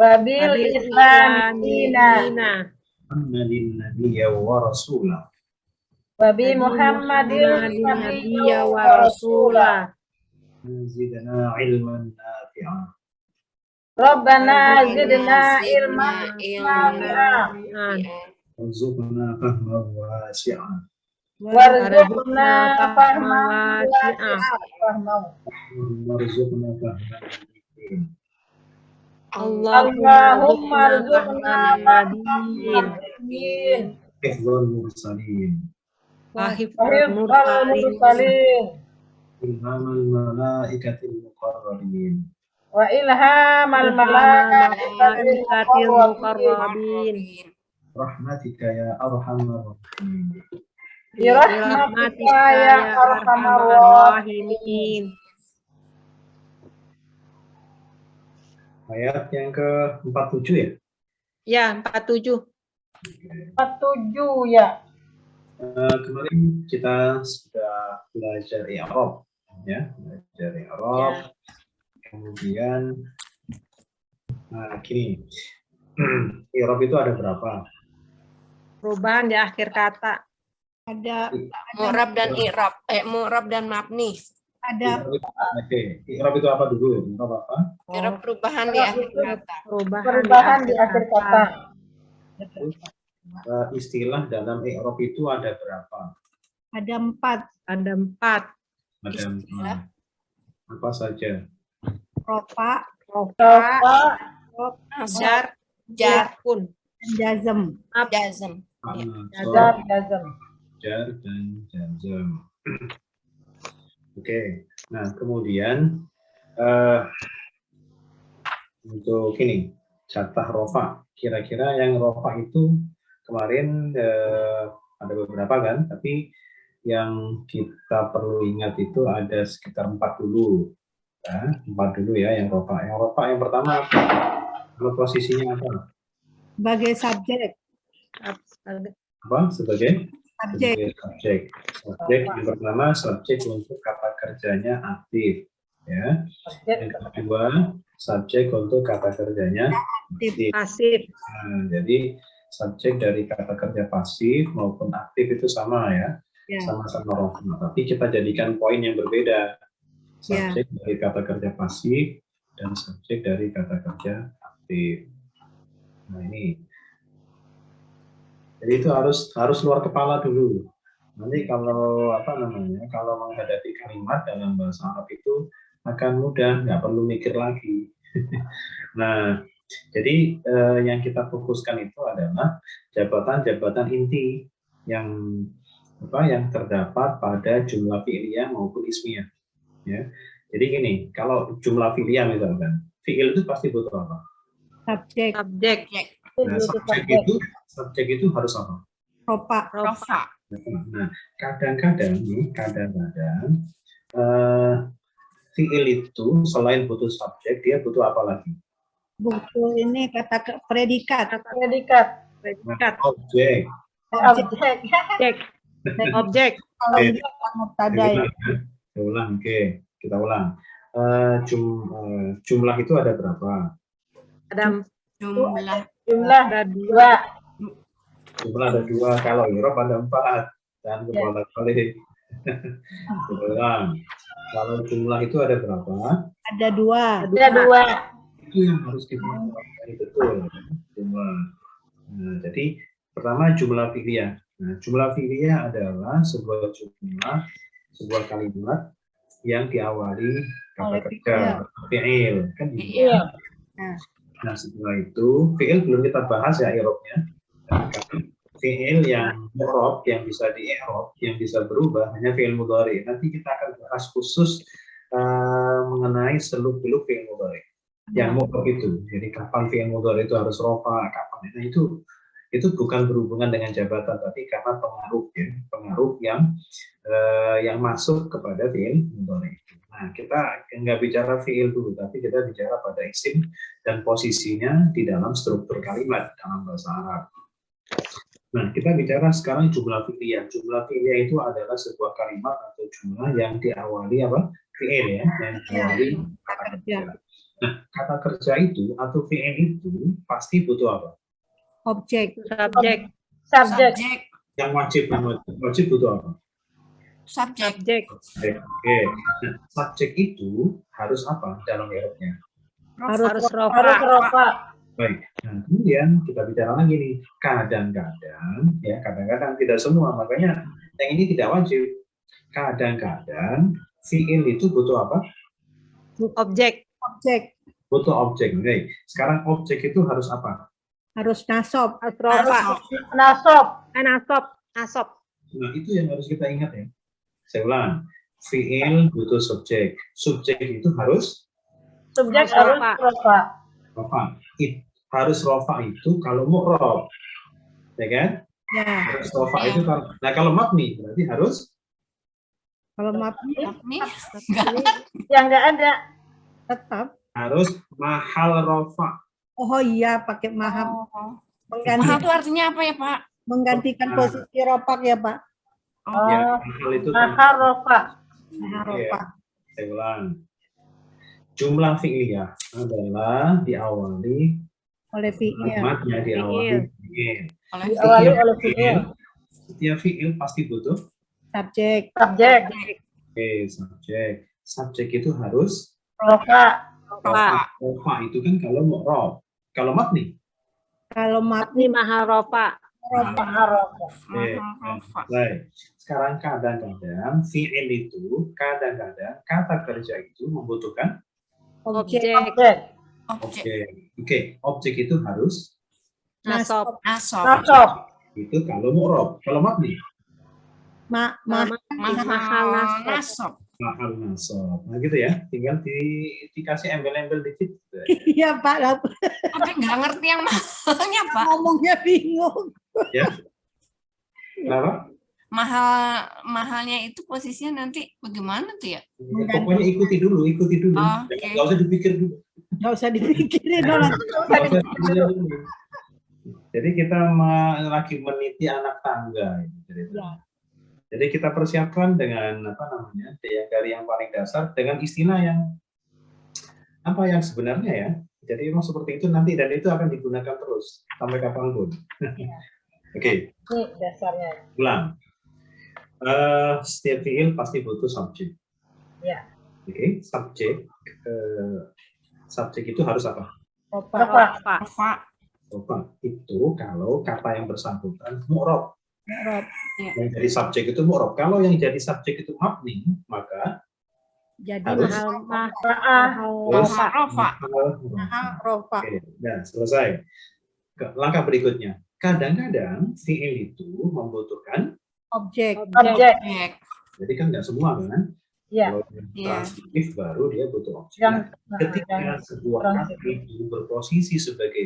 Wabil Wabil Islam Islami dina. dina. Muhammadin nabiyya wa rasulah. Wabi Nabi Muhammadin Muhammadin nabiyya wa wa rasulah. rasulah. Zidna ilman nafi'a. Rabbana zidna zidna ilman ilman nafi'an. Warzuqna fahman wasi'an. Warzuqna fahman wasi'an. wasi'an. Warzuqna fahman wasi'an. Allahumma rzuqna nabiyyin nabiyyin Hifdzal mursalin. wa wahifdal hifdzal mursalin Ilhamal malaikatil muqarrabin. wa ilhamal malaikatil malaikatil muqarrabin muqarrabin. Rahmatika ya arhamar rahimin. bi rahmatika ya arhamar rahimin. Ayat yang ke-47 ya? Ya, 47. 47 ya. Kemarin kita sudah belajar i'rab ya, belajar i'rab. Kemudian gini. I'rab itu ada berapa? Perubahan di akhir kata. Ada mu'rab dan i'rab, mu'rab dan mabni. Ada Oke, i'rab itu apa dulu? I'rab apa? I'rab perubahan di akhir kata. perubahan di akhir kata. Istilah dalam i'rab itu ada berapa? Ada 4. Ada 4. Ada Istilah. apa saja? Rofa, Rofa, Jar, jar, pun. jazm. jazm. Jar, jazm. Jar dan jazm. Oke, nah kemudian untuk ini jatah rofa. Kira-kira yang rofa itu kemarin ada beberapa kan, tapi yang kita perlu ingat itu ada sekitar 4 dulu. Ya, 4 dulu ya yang rofa. Yang rofa yang pertama kalau posisinya apa? Sebagai subjek. Apa? Sebagai Subjek. subjek. Subjek yang pertama subjek untuk kata kerjanya aktif. Ya. Yang kedua subjek untuk kata kerjanya pasif. Pasif. Nah, jadi subjek dari kata kerja pasif maupun aktif itu sama ya, sama-sama rofa. Tapi kita jadikan poin yang berbeda. Subjek dari kata kerja pasif dan subjek dari kata kerja aktif. Nah ini. Jadi itu harus luar kepala dulu. Nanti kalau kalau menghadapi kalimat dalam bahasa Arab itu akan mudah, nggak perlu mikir lagi. Nah, jadi yang kita fokuskan itu adalah jabatan-jabatan inti yang terdapat pada jumlah fi'liyah maupun ismiyah. Ya, jadi gini, kalau jumlah fi'liyah misalkan, fi'il itu pasti butuh apa? Subjek. Nah, subjek itu harus apa? Rofa. Nah, kadang-kadang fi'il itu selain butuh subjek, dia butuh apa lagi? Butuh ini kata predikat. Nah, objek. Objek. Kalau ini mubtada ya. Kita ulang. Jumlah itu ada berapa? Ada Jumlah ada 2. Jumlah ada 2. Kalau i'rab ada 4. Dan kebalik-balik. Kita ulang. Kalau jumlah itu ada berapa? Ada 2. Itu yang harus dipelajari betul. Jumlah. Nah, jadi pertama jumlah fi'liyah. Nah, jumlah fi'liyah adalah sebuah kalimat yang diawali kata kerja fi'il kan gitu. Nah, setelah itu fi'il belum kita bahas ya i'rabnya. Fi'il yang mu'rab yang bisa di i'rab, yang bisa berubah hanya fi'il mudhari. Nanti kita akan bahas khusus mengenai seluk-beluk fi'il mudhari. Yang mu'rab itu. Jadi kapan fi'il mudhari itu harus rofa, kapan itu bukan berhubungan dengan jabatan, tapi karena pengaruh yang masuk kepada fi'il mudhari. Nah, kita nggak bicara fi'il dulu, tapi kita bicara pada isim dan posisinya di dalam struktur kalimat dalam bahasa Arab. Nah, kita bicara sekarang jumlah fi'liyah. Jumlah fi'liyah itu adalah sebuah kalimat atau jumlah yang diawali apa? Fi'il ya, yang diawali kata kerja. Nah, kata kerja itu atau fi'il itu pasti butuh apa? Objek. Subjek. Subjek. Yang wajib butuh apa? Subjek. Subjek. Oke. Nah, subjek itu harus apa dalam i'rabnya? Harus rofa. Harus rofa. Baik. Nah, kemudian kita bicara lagi nih, kadang-kadang ya, kadang-kadang tidak semua, makanya yang ini tidak wajib. Kadang-kadang fi'il itu butuh apa? Objek. Objek. Butuh objek. Baik. Sekarang objek itu harus apa? Harus nasob. Harus rofa. Nasab. Nasab. Nasab. Nah, itu yang harus kita ingat ya. Saya ulang. Fi'il butuh subjek. Subjek itu harus Subjek Harus harus rofa. rofa. Harus rofa itu kalau mu'rob. Ya kan? Ya. Harus rofa itu kalau, nah kalau mabni berarti harus Kalau mabni Nih, enggak. Yang enggak ada. tetap. harus mahal rofa. Oh iya, pakai mahal. Mahal Menggantikan, itu artinya apa ya, Pak? menggantikan posisi ropak ya, Pak. Ya, mahal itu Mahal rofa. Mahal Oke. ropak. Saya ulang. Jumlah fi'liyah adalah diawali Oleh fi'il. kalimatnya diawali fi'il. Oleh Diawali oleh fi'il. Setiap fi'il pasti butuh Subjek. Subjek. subjek. Subjek itu harus Rofa. rofa. rofa itu kan kalau mu'rob. Kalau mabni. Kalau mabni Ini mahal rofa. ropak. Mahal rofa. Mahal rofa. Baik. Sekarang kadang-kadang fi'il itu kadang-kadang kata kerja itu membutuhkan Objek. Objek. Objek. objek. Oke, objek itu harus Nasab. Nasab. Nasab. itu kalau mu'rob. Kalau mabni Mahal nasab. nasab. mahal nasab. Nah gitu ya. Tinggal dikasih embel-embel dikit. Iya, Pak. Lah, Tapi nggak ngerti yang mahalnya, Pak. ngomongnya bingung. Ya. Kenapa? Mahalnya itu posisinya nanti bagaimana tuh ya? Ya, pokoknya ikuti dulu. Oke. Nggak usah dipikir dulu. Nggak usah dipikirin orang. Nggak usah dipikir dulu. Jadi kita lagi meniti anak tangga. Ya. Jadi kita persiapkan dengan apa namanya, dari yang paling dasar dengan istilah yang apa yang sebenarnya ya. Jadi memang seperti itu nanti dan itu akan digunakan terus sampai kapanpun. Oke, Ini dasarnya. ulang. Setiap fiil pasti butuh subjek. Ya. Oke, subjek itu harus apa? Ropak. Rofa. Rofa. Apa? Itu kalau kata yang bersangkutan mu'rob. Rob. Yang jadi subjek itu mu'rob. Kalau yang jadi subjek itu mabni, maka Jadi Harus. Mahal. Mahal rofa. mahal ropak. Oke, nah selesai. Langkah berikutnya. Kadang-kadang fiil itu membutuhkan, Objek. Objek. Objek. jadi kan nggak semua kan? Ya. Kalau yang Iya. transitif baru dia butuh objek. Yang Nah, ketika sebuah kata itu berposisi sebagai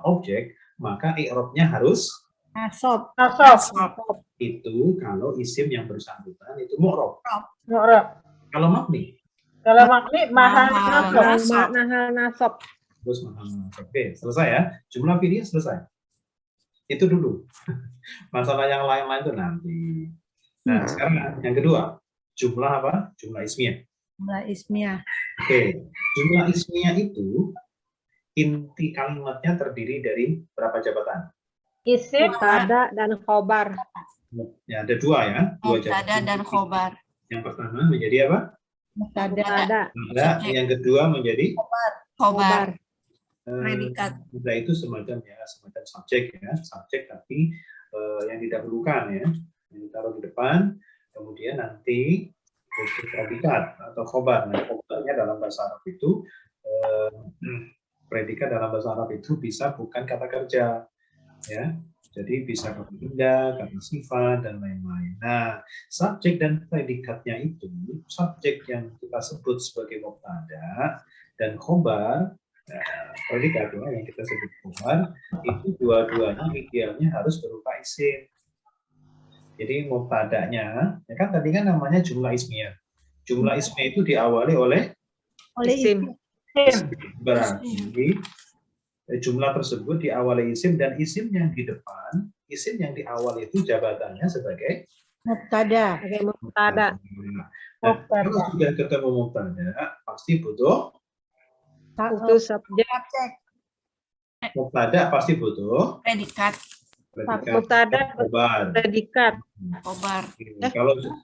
objek, maka i'rabnya harus Nasob. nasab. Nasab. itu kalau isim yang bersangkutan itu mu'rob. Mu'rob. Kalau mabni Kalau makni mahal Mahal. nasab. Nasab. Mahal nasab. terus mahal. Oke, selesai ya. Jumlah fiilnya selesai. Itu dulu. Masalah yang lain-lain itu nanti. Nah, sekarang yang kedua, jumlah apa? Jumlah ismiyah. Jumlah ismiyah. Oke, jumlah ismiyah itu inti kalimatnya terdiri dari berapa jabatan? Isim. Mubtada dan khobar. Ya, ada dua ya. Dua Mubtada dan khobar. Yang pertama menjadi apa? Mubtada. Mubtada. Mubtada. Yang kedua menjadi Khobar. eh, Predikat. mubtada itu semacam subjek ya, subjek tapi yang didahulukan ya, yang ditaruh di depan, kemudian nanti untuk predikat atau khobar. Nah, khobarnya dalam bahasa Arab itu predikat dalam bahasa Arab itu bisa bukan kata kerja ya. Jadi bisa kata benda, kata sifat, dan lain-lain. Nah, subjek dan predikatnya itu, subjek yang kita sebut sebagai mubtada dan khobar, predikat ya, yang kita sebut khobar, itu dua-duanya idealnya harus berupa isim. Jadi mubtadanya, ya kan tadi kan namanya jumlah ismiyah. Jumlah ismiyah itu diawali oleh Oleh Isim. isim. berarti jumlah tersebut diawali isim dan isim yang di depan, isim yang di awal itu jabatannya sebagai Mubtada. Oke, mubtada. Nah, kalau sudah ketemu mubtada pasti butuh Butuh subjek. Subjek. Mubtada pasti butuh Predikat. predikat Mubtada khobar. predikat. Khobar.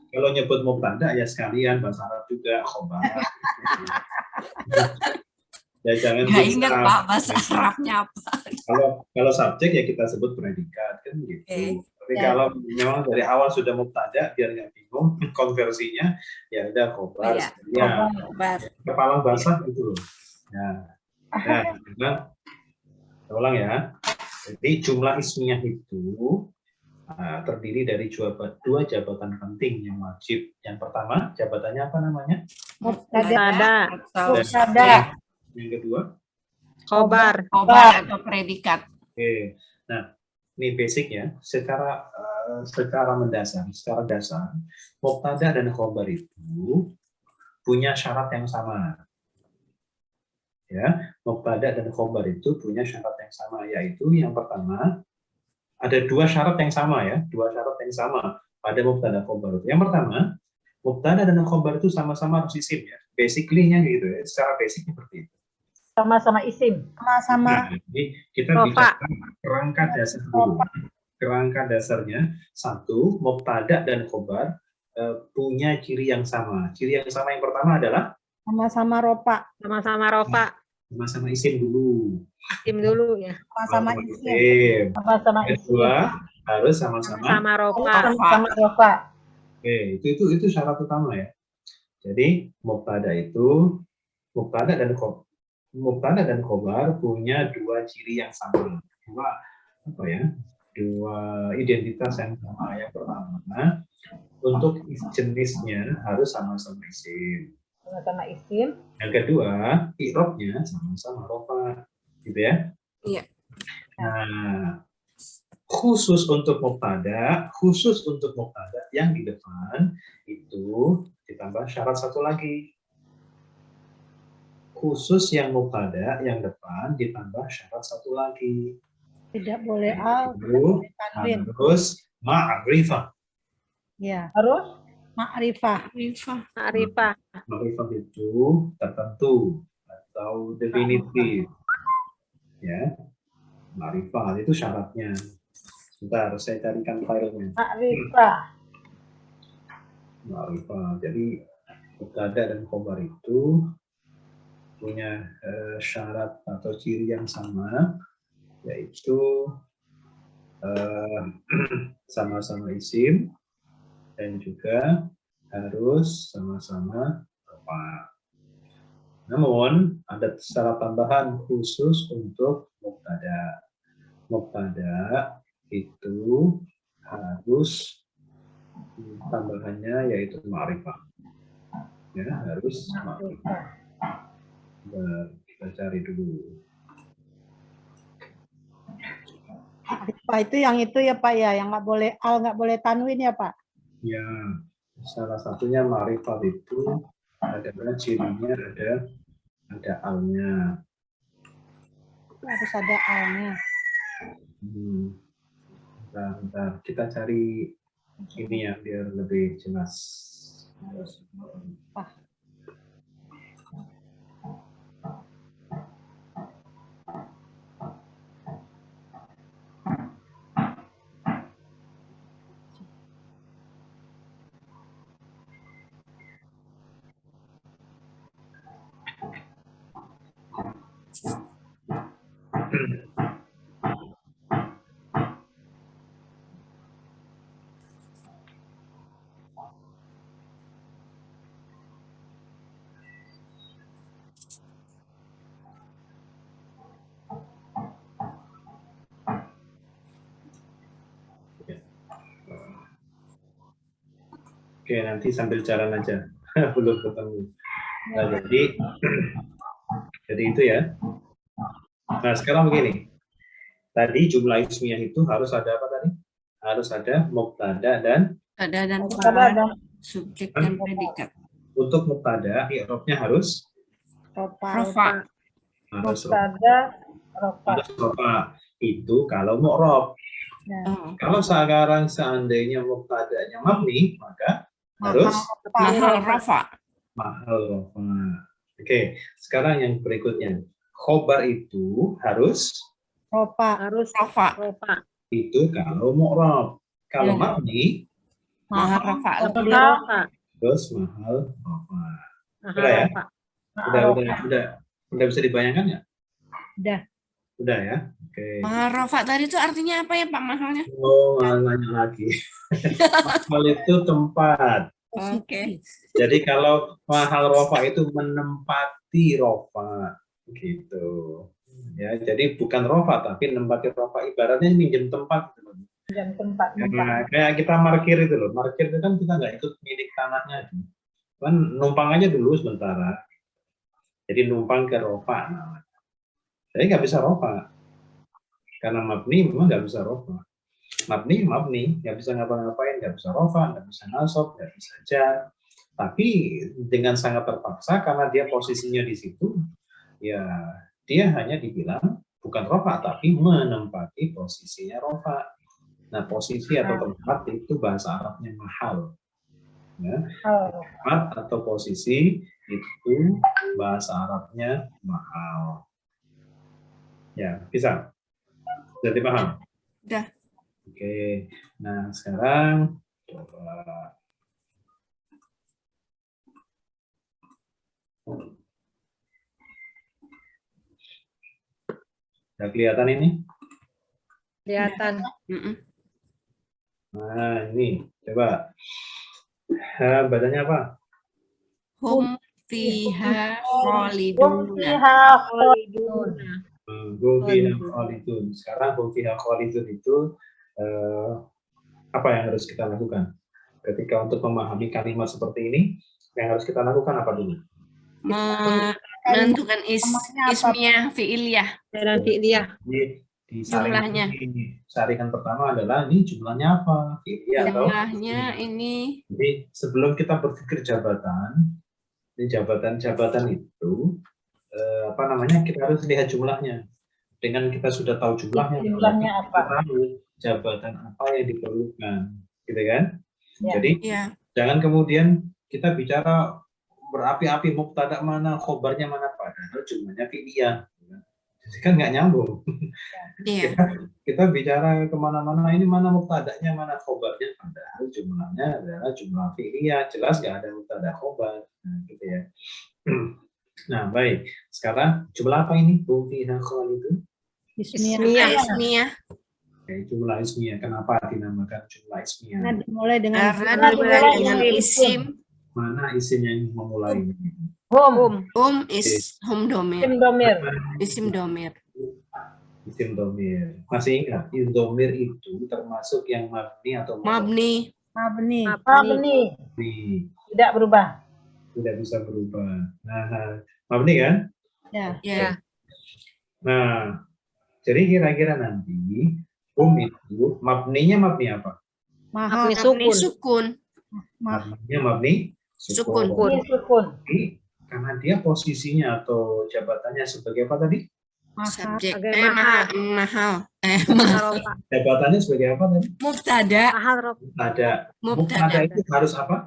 Kalau nyebut mubtada ya sekalian bahasa Arab juga khobar. Ya jangan Nggak ingat bisa. Pak bahasa Arabnya apa. Kalau subjek ya kita sebut predikat kan gitu. Oke. Tapi Ya. kalau memang dari awal sudah mubtada biar nggak bingung konversinya ya udah khobar. Iya. Ya Khobar. kepala basah itu loh. Nah, kita ulang ya. Jadi jumlah ismiyah itu terdiri dari dua jabatan penting yang wajib. Yang pertama jabatannya apa namanya? Mubtada. Atau Mubtada. Yang kedua. Khobar. khobar atau predikat. Oke, nah ini basic ya. Secara mendasar, secara dasar, mubtada dan khobar itu punya syarat yang sama. Ya, mubtada dan khobar itu punya syarat yang sama, yaitu yang pertama ada dua syarat yang sama ya, dua syarat yang sama pada mubtada dan khobar itu. Yang pertama, mubtada dan khobar itu sama-sama harus isim ya. Basically-nya gitu ya, secara basic seperti itu. Sama-sama isim. Sama-sama Nah, jadi kita Rofa. bicara kerangka dasar dulu. Kerangka dasarnya satu, mubtada dan khobar punya ciri yang sama. Ciri yang sama yang pertama adalah sama-sama ropa. Sama-sama rofa. sama-sama isim dulu. Isim dulu ya. Sama-sama isim. Isim. Sama-sama isim. Kedua harus sama-sama. Sama rofa. Sama-sama rofa. Oke, itu syarat utama ya. Jadi mubtada dan khobar punya dua ciri yang sama. Dua identitas yang sama. Yang pertama, untuk jenisnya harus sama-sama isim. Sama-sama isim. Yang kedua, i'rabnya sama-sama rofa, gitu ya. Iya. Nah, khusus untuk mubtada yang di depan itu ditambah syarat satu lagi. Khusus yang mubtada yang depan ditambah syarat satu lagi. Tidak boleh al, tidak Itu boleh tanwin. harus ma'rifah. Ya, Nah. ma'rifah. Ma'rifah. Ma'rifah itu tertentu atau definitif. Ya. Ma'rifah itu syaratnya. Sebentar, saya carikan filenya. Ma'rifah. Ma'rifah. Jadi mubtada dan khobar itu punya syarat atau ciri yang sama, yaitu sama-sama isim dan juga harus sama-sama rofa. Namun ada syarat tambahan khusus untuk mubtada. Mubtada itu harus tambahannya yaitu ma'rifah. Ya, harus ma'rifah. Kita cari dulu. Pak itu ya Pak ya, yang nggak boleh al, nggak boleh tanwin ya Pak. Ya, salah satunya ma'rifah itu adalah cirinya ada alnya. Harus ada alnya. Bentar, kita cari ini ya biar lebih jelas. Oke, nanti sambil jalan aja. Belum ketemu. Nah, jadi itu ya. Nah, sekarang begini. Tadi jumlah ismiyah itu harus ada apa tadi? Harus ada mubtada dan Mubtada dan subjek dan predikat. untuk mubtada i'rabnya harus ropa. Rofa. Mubtada rofa. harus rofa. Itu kalau mu'rab. Ya. Kalau sekarang seandainya mubtadanya mabni, maka harus Mahal rofa. mahal rofa. Oke, sekarang yang berikutnya. Khobar itu harus Rofa. Harus Rofa. rofa. itu kalau mu'rab. Kalau Ya. mabni, Mahal rofa. Kalau Lebih. di rofa. terus mahal rofa. Mahal Udah ya? rofa. Udah bisa dibayangkan ya? Udah. Udah ya? Oke. Mahal rofa tadi itu artinya apa ya Pak mahalnya? Oh, nanya lagi. Mahal itu tempat. Oke. Jadi kalau mahal rofa itu menempati rofa. Gitu. Ya, jadi bukan rofa tapi menempati rofa. Ibaratnya minjem tempat. Jam tempat. Nah, kayak kita parkir itu loh. Parkir itu kan kita nggak ikut milik tanahnya. Kan numpang aja dulu sementara. Jadi numpang ke rofa. Jadi nggak bisa rofa. Karena mabni memang nggak bisa rofa. Mabni, nggak bisa ngapa-ngapain, nggak bisa rofa, nggak bisa nasab, nggak bisa jar. Tapi dengan sangat terpaksa karena dia posisinya di situ, ya dia hanya dibilang bukan rofa tapi menempati posisinya rofa. Nah, posisi atau tempat itu bahasa Arabnya mahal. Ya, tempat atau posisi itu bahasa Arabnya mahal. Ya, bisa. Jadi paham? Udah. Oke. Nah, sekarang coba. Udah kelihatan ini? Kelihatan. Nah, ini. Coba. Badannya apa? Hum fiha Hum khaliduna. fiha Khalidun. Hum fiha khalidun. Sekarang hum fiha khalidun itu apa yang harus kita lakukan? Ketika untuk memahami kalimat seperti ini, yang harus kita lakukan apa dulu? Menentukan ismiyah fi'iliyah. Dan fi'liyah. Jumlahnya. Saringan pertama adalah ini jumlahnya apa? Jumlahnya ini. Jadi sebelum kita berpikir jabatan, ini jabatan-jabatan itu apa namanya? Kita harus lihat jumlahnya. Dengan kita sudah tahu jumlahnya apa? Kita tahu jabatan apa yang diperlukan, gitu kan? Ya. Jadi Ya. jangan kemudian kita bicara berapi-api mubtada mana, khobarnya mana, padahal jumlahnya fi'liyah. Jadi kan nggak nyambung. Iya. Kita bicara kemana-mana, ini mana mubtadanya, mana khobarnya, padahal jumlahnya adalah jumlah fi'liyah, jelas nggak ada mubtada khobar, nah, gitu ya. Nah baik, sekarang jumlah apa ini? Hum fiha khalidun. Ismiyah. Oke, jumlah ismiyah. Kenapa dinamakan jumlah ismiyah? Nah, dimulai dengan Karena dimulai dengan isim. Mana isim yang memulai? Hum. Hum domir. Isim domir. Isim domir. Isim domir. Masih ingat, isim domir itu termasuk yang mabni atau Mabni. Mabni. Mabni. Tidak berubah. Tidak bisa berubah. Nah, mabni kan? Ya. Ya. Nah, jadi kira-kira nanti hum itu mabninya mabni apa? Mahal. Mabni sukun. Sukun. Mabninya mabni Sukun. Ini sukun. Jadi, karena dia posisinya atau jabatannya sebagai apa tadi? Mahal. Subjek. Mahal. Mahal. Mahal rofa. Jabatannya sebagai apa tadi? Mubtada. Mahal rofa. Mubtada itu harus apa?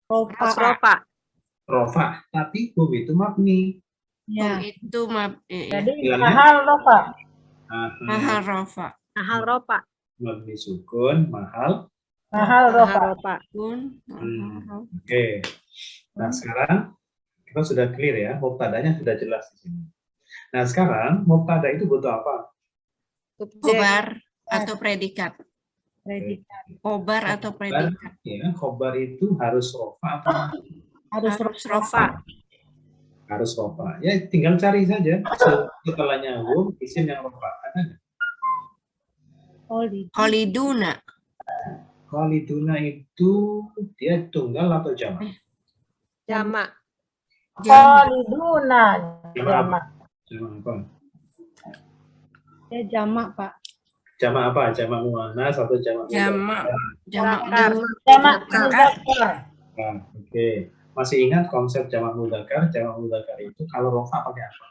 Harus Rofa. rofa. Rofa. Tapi hum itu mabni. Ya. Itu Jadi Bilangnya? mahal rofa. mahal rofa. Mahal rofa. Mabni sukun, mahal. Mahal rofa. Mahal rofa. Sukun. Oke. Nah, sekarang kita sudah clear ya, mubtadanya sudah jelas di sini. Nah, sekarang mubtada itu butuh apa? Subjek. Khobar atau predikat. Predikat. Khobar atau predikat. Ya, khobar itu harus rofa atau Harus Rofa. harus rofa? Ya, tinggal cari saja. Setelahnya hum, isim yang rofa. Ada nggak? Khaliduna. Khaliduna itu dia tunggal atau jamak? Jamak. Khaliduna. Jamak apa? Jamak. Jamak apa? Ya jamak, Pak. Jamak apa? Jamak muannas atau jamak Jamak. Jamak. Zakar. Jamak Zakar. muzakkar. Nah, oke. Masih ingat konsep jamak mudzakkar? Jamak mudzakkar itu kalau rofa pakai apa?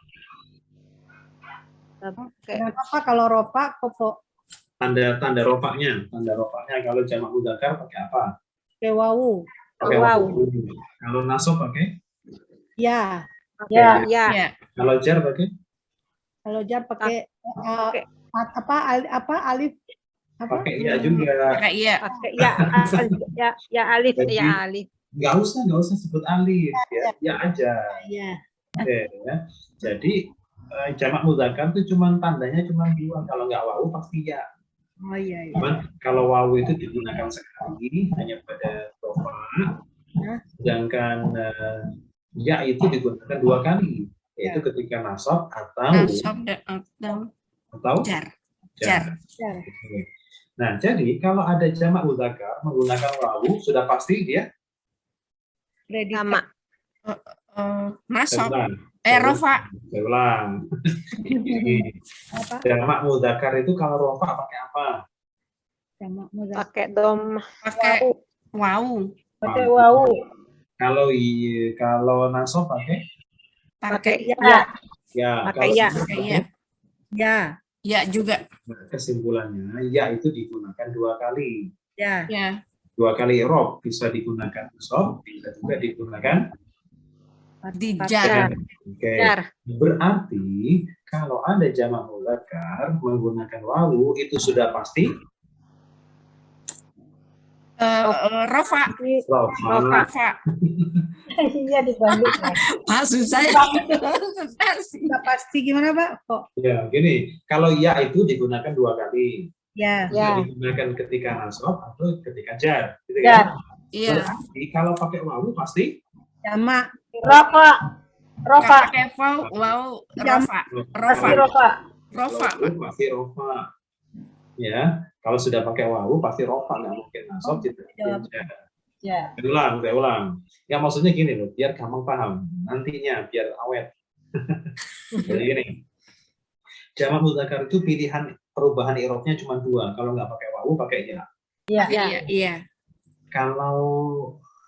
Kenapa kalau rofa kok Tanda rofaknya kalau jamak mudzakkar pakai apa? ke wawu? Pakai Wawu. wawu. Kalau nasab pakai Ya. Ya. Ya. Ya. Kalau jar pakai Kalau jar pakai alif apa? pakai ya juga. Pakai iya. Pakai ya. Ya alif. Jadi- Ya alif. Nggak usah sebut alif ya aja. Iya. Oke, ya. Jadi jamak mudzakkar itu cuman tandanya cuma dua. Kalau nggak wawu pasti ya. Oh iya. Cuman kalau wawu itu digunakan sekali hanya pada rofa, sedangkan ya itu digunakan dua kali, yaitu ketika nasab atau Nasab dan atau jar. jar. Jar. Oke. Nah, jadi kalau ada jamak mudzakkar menggunakan wawu sudah pasti dia Predikat. Sama. Nasab. Saya Rofa. ulang. Apa? Jamak mudzakkar itu kalau rofa pakai apa? Jamak mudzakkar. Pakai dom. Pakai wawu. Pakai wawu. Kalau nasab pakai Pakai Ya. ya. Pakai Kalau ya. nasab pakai ya. Ya. Ya juga. Nah, kesimpulannya ya itu digunakan dua kali. Ya. Ya. Dua kali rob bisa digunakan nasab, bisa juga digunakan Di Jar. jar. oke. Jar. Berarti kalau ada jamak mudzakkar menggunakan wawu itu sudah pasti Rofa. rofa. Rofa. Iya dibalik. Maksud saya. Nggak pasti gimana, Pak? Kok? Ya, gini, kalau ya itu digunakan dua kali. Ya. Ya. Bisa digunakan ketika nasab atau ketika jar, gitu Jar. kan? Iya. Berarti kalau pakai wawu pasti Jamak. Rofa. Rofa. Pakai wawu. Rofa. Pasti Rofa. Rofa. Rofa. wawu pasti rofa. Ya, kalau sudah pakai wawu pasti rofa, nggak mungkin nasab, tidak mungkin jar. Ya. Saya ulang. Ya maksudnya gini loh, biar gampang paham. Nantinya biar awet. Jadi gini, jamak mudzakkar itu pilihan perubahan i'rabnya cuma dua. Kalau nggak pakai wawu, pakai ya. Ya. Iya. Iya. Kalau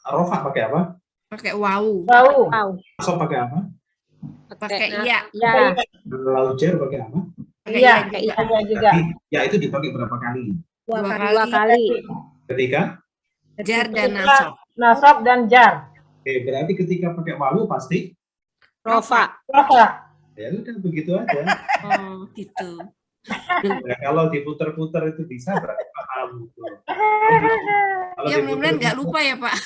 rofa pakai apa? Pakai wawu. Wawu. Wow. Nasab pakai apa? Pakai iya. Ya. Kalau jar pakai apa? Pakai Iya. iya juga. Iya juga. Jadi, ya itu dipakai berapa kali? Dua Dua kali. Dua kali. Ketika? Jar dan nasab. Nasab dan jar. Oke, berarti ketika pakai wawu pasti? Rofa. Rofa. Ya udah begitu aja. Oh, gitu. Ya, kalau diputer-puter itu bisa berarti paham. Gitu. Kalau Ya mudah-mudahan nggak lupa ya Pak.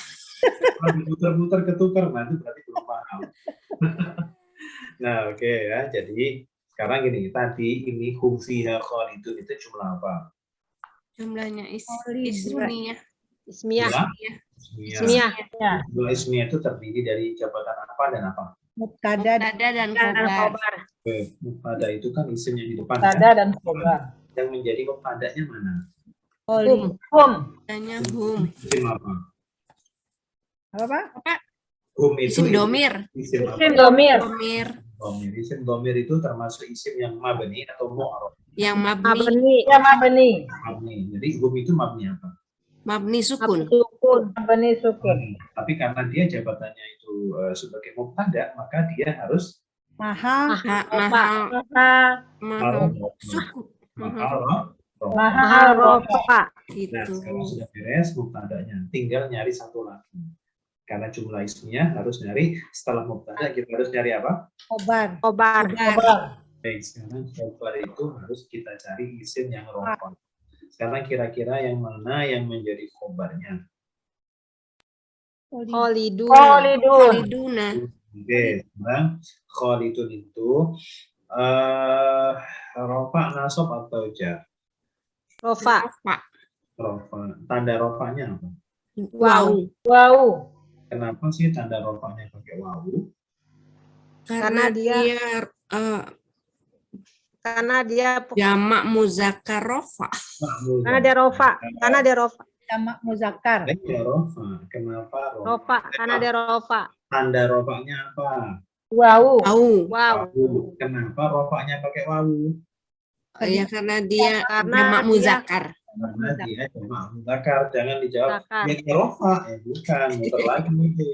Kalau diputer-puter ketukar, nah itu berarti belum paham. Nah, oke ya. Jadi sekarang gini, tadi ini fungsi khalidun itu jumlah apa? Jumlahnya Khalidun. ismiyah. Ismiyah. Jumlah Ismiyah. Ya. Jumlah ismiyah itu terdiri dari jabatan apa dan apa? Mubtada. Mubtada dan Dan khobar. khobar. Oke, mubtada itu kan isim yang di depan kan? Tada dan khobar. Yang menjadi mubtadanya mana? Khalid. Hum. Mubtadanya hum. Isim apa? Apa, Pak? Hum itu Isim domir. Isim apa? Isim domir. Domir Domir. Isim domir itu termasuk isim yang mabni atau mu'arab. yang mabni. Mabni. Ya mabni. Mabni. Jadi hum itu mabni apa? Mabni sukun. Sukun. Mabni sukun. Tapi karena dia jabatannya itu sebagai mubtada, maka dia harus Maha. Mahal. Maha. Sukun. mahal. Mahal rofa. Rofa. Nah, Gitu. sekarang sudah beres mubtadanya, tinggal nyari satu lagi. Karena jumlah ismnya harus nyari setelah mubtada, kita harus nyari apa? Khobar. Khobar. Khobar. Baik, sekarang khobar itu harus kita cari isim yang rofa. Sekarang kira-kira yang mana yang menjadi khobarnya? Khalidun. Khalidun. Khaliduna. Oke, sekarang khalidun itu rofa, nasab atau jar? Rofa. Pak. Rofa. Tanda rofanya apa? Wow. Wawu. Kenapa sih tanda rofanya pakai wawu? Karena dia- eh, Karena dia jamak muzakkar rofa. karena dia rofa. Karena dia rofa. Jamak muzakkar. Ya, rofa. Kenapa rofa? Rofa. Karena dia rofa. Tanda rofanya apa? Wawu. Wow. Wow. Wawu. Kenapa rofanya pakai wawu? Ya karena dia Karena jamak dia- muzakkar. Karena dia jamak muzakkar. Jangan dijawab. Muzakkar. Ya rofa. Bukan. Muter lagi itu.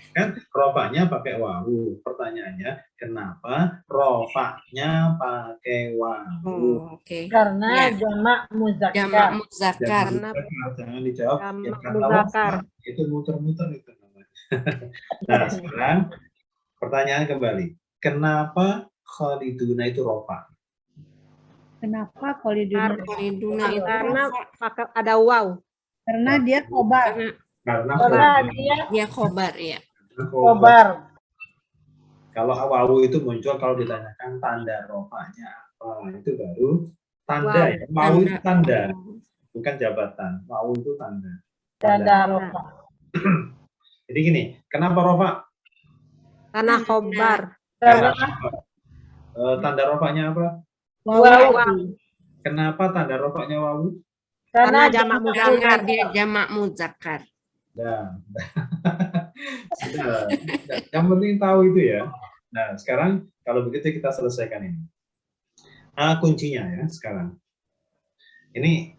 Kan rofanya pakai wawu. Pertanyaannya, kenapa rofanya pakai wawu? Oh, oke. Karena Ya. jamak Jamak muzakkar. muzakkar. Jangan dijawab. Jamak karena muzakkar. rofa. Itu muter-muter itu namanya. Nah, sekarang Pertanyaan kembali. Kenapa Khaliduna itu rofa? Kenapa Khaliduna? Khaliduna itu Karena rofa. pakai ada waw. Karena dia kobar. Karena Karena khobar. dia Dia khobar ya. kobar. Kalau wawu itu muncul kalau ditanyakan tanda rofanya apa, itu baru tanda Wow. ya. Wawu itu tanda, Oh. bukan jabatan. Wawu itu tanda. Tanda rofa. Jadi gini, kenapa rofa? Karena khobar. Karena Karena tanda rofanya apa? wawu. Kenapa tanda rofanya wawu? Karena Karena jamak Karena muzakkar. dia jamak muzakkar. Nah, sudah. Yang penting tahu itu ya. Nah, sekarang kalau begitu kita selesaikan ini. Kuncinya ya sekarang. Ini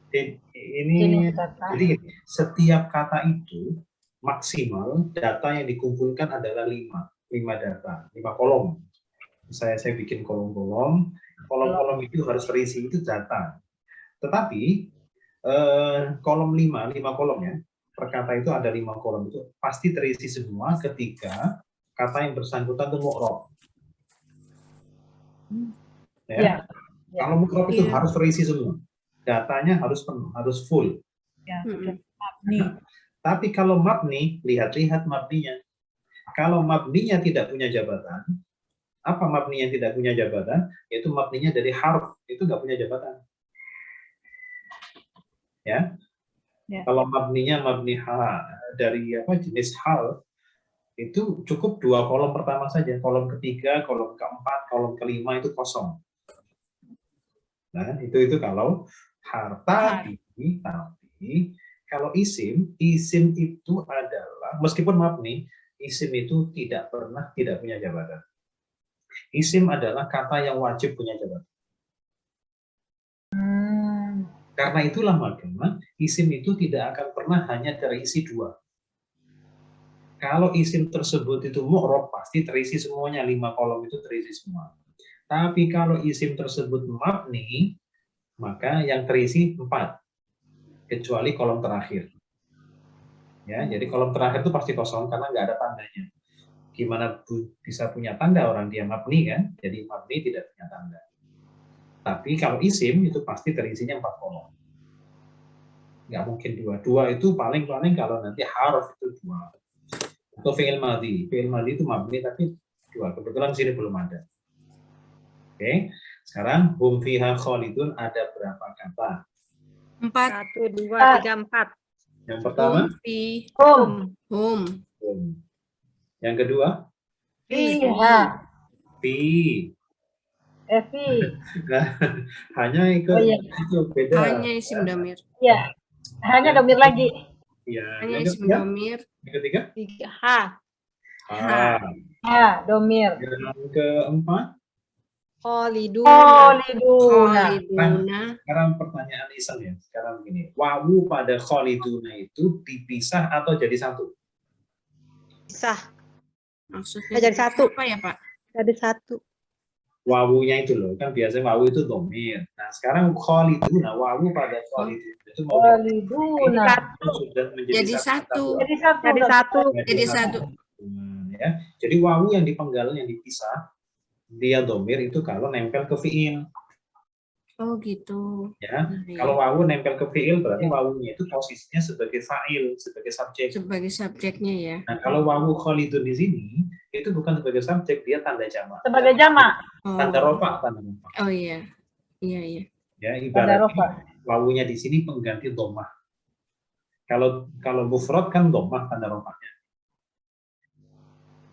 kata. jadi setiap kata itu maksimal data yang dikumpulkan adalah 5 data, 5 kolom. Saya bikin kolom-kolom itu harus terisi itu data. Tetapi kolom 5 kolom ya. Per kata itu ada 5 kolom itu pasti terisi semua ketika kata yang bersangkutan itu mu'rob. Ya. Ya. Kalau mu'rob itu Iya. harus terisi semua. Datanya harus penuh, harus full. Ya, Mm-mm. mabni. Tapi kalau mabni, lihat-lihat mabninya. Kalau mabninya tidak punya jabatan, apa mabni yang tidak punya jabatan? Yaitu mabninya dari harf, itu nggak punya jabatan. Ya. Ya. Kalau mabninya mabni dari jenis hal, itu cukup 2 kolom pertama saja. Kolom ketiga, kolom keempat, kolom kelima itu kosong. Nah, itu kalau tapi kalau isim itu adalah meskipun mabni, isim itu tidak punya jabatan. Isim adalah kata yang wajib punya jabatan. Karena itulah makanya isim itu tidak akan pernah hanya terisi 2. Kalau isim tersebut itu mu'rob pasti terisi semuanya, 5 kolom itu terisi semua. Tapi kalau isim tersebut mabni, maka yang terisi 4, kecuali kolom terakhir. Ya, jadi kolom terakhir itu pasti kosong karena nggak ada tandanya. Gimana bisa punya tanda orang dia mabni kan? Jadi mabni tidak punya tanda. Tapi kalau isim itu pasti terisinya 4 kolom. Nggak mungkin 2. 2 itu paling kalau nanti harf itu 2. Atau fi'il madhi. Fi'il madhi itu mabni tapi 2. Kebetulan sini belum ada. Oke. Sekarang hum fiha khalidun ada berapa kata? 4. 1, 2, 3, 4. Yang pertama Hum. Hum. hum. Yang kedua Fiha. fi. Fi. Nah, hanya itu beda. Hanya isim domir. Ya. Hanya domir lagi. Ya, Hanya yang isim ketiga, domir. yang ketiga, 3, ha. Ha. Domir. yang keempat. Khalidun. Khaliduna. Khaliduna. Sekarang pertanyaan iseng ya. Sekarang begini, wawu pada khaliduna itu dipisah atau jadi satu? Pisah. Maksudnya Jadi satu. apa ya Pak? Jadi 1. Wawunya itu loh, kan biasanya wawu itu domir. Nah, sekarang khaliduna, wawu pada khaliduna itu mau Khaliduna. sudah menjadi Jadi satu. Jadi satu. Jadi 1. Jadi satu. Ya. Jadi wawu yang dipenggal yang dipisah dia domir itu kalau nempel ke fiil. Oh gitu. Ya, Iya. kalau wawu nempel ke fiil berarti wawunya itu posisinya sebagai fa'il, sebagai subjek. Sebagai subjeknya ya. Nah, kalau wawu khalidun di sini itu bukan sebagai subjek, dia tanda jamak. Sebagai jamak. Tanda rofa, tanda rofa. Oh iya. Iya. Ya, Tanda rofa. ibaratnya wawunya di sini pengganti dhammah. Kalau mufrad kan dhammah tanda rofanya.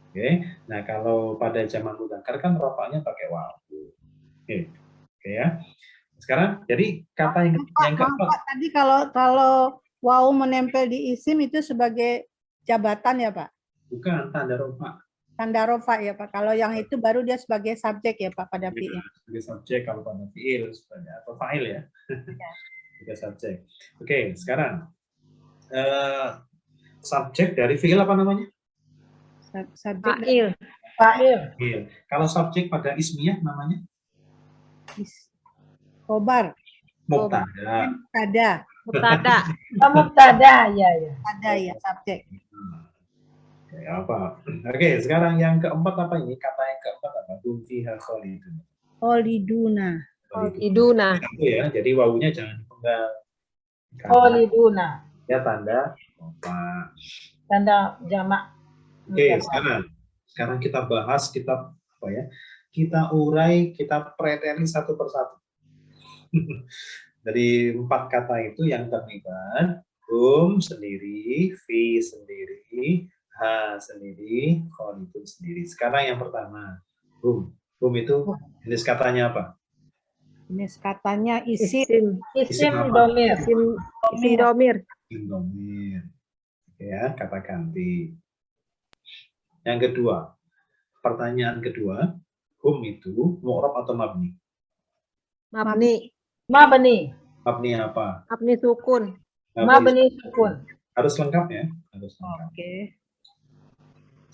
Oke. Nah, kalau pada zaman mudzakkar kan rofanya pakai wawu. Oke ya. Sekarang jadi kata yang keempat. Pak, tadi kalau wawu menempel di isim itu sebagai jabatan ya Pak? Bukan tanda rofa. Tanda rofa ya Pak. Kalau yang itu baru dia sebagai subjek ya Pak pada fiil. Sebagai subjek kalau pada fiil atau fa'il ya. Sebagai subjek. Oke, sekarang subjek dari fiil apa namanya? Subjek Fa'il. Fa'il. Fiil. Kalau subjek pada ismiyah namanya khobar. mubtada. Ada. Mubtada. Mubtada. Ya. Ada ya subjek. Ya, apa? Oke, sekarang yang keempat apa ini? Kata yang keempat apa? Hum fiha khalidun. Khaliduna. Khaliduna. Satu ya, jadi wawunya jangan dipenggal. Karena Khaliduna. ya tanda apa? Tanda jamak. Oke, sekarang kita bahas, kita apa ya? Kita urai, kita preteli satu persatu. Dari 4 kata itu yang terlibat, hum sendiri, fi sendiri, ha sendiri, khalidun sendiri. Sekarang yang pertama, hum. Hum itu jenis katanya apa? Jenis katanya isim. Isim apa? domir. Isim domir. Domir. Ya, kata ganti. Yang kedua, pertanyaan kedua, hum itu mu'rab atau mabni? Mabni. Mabni. Mabni apa? Mabni sukun. Mabni sukun. Harus lengkap ya? Harus lengkap. Oke.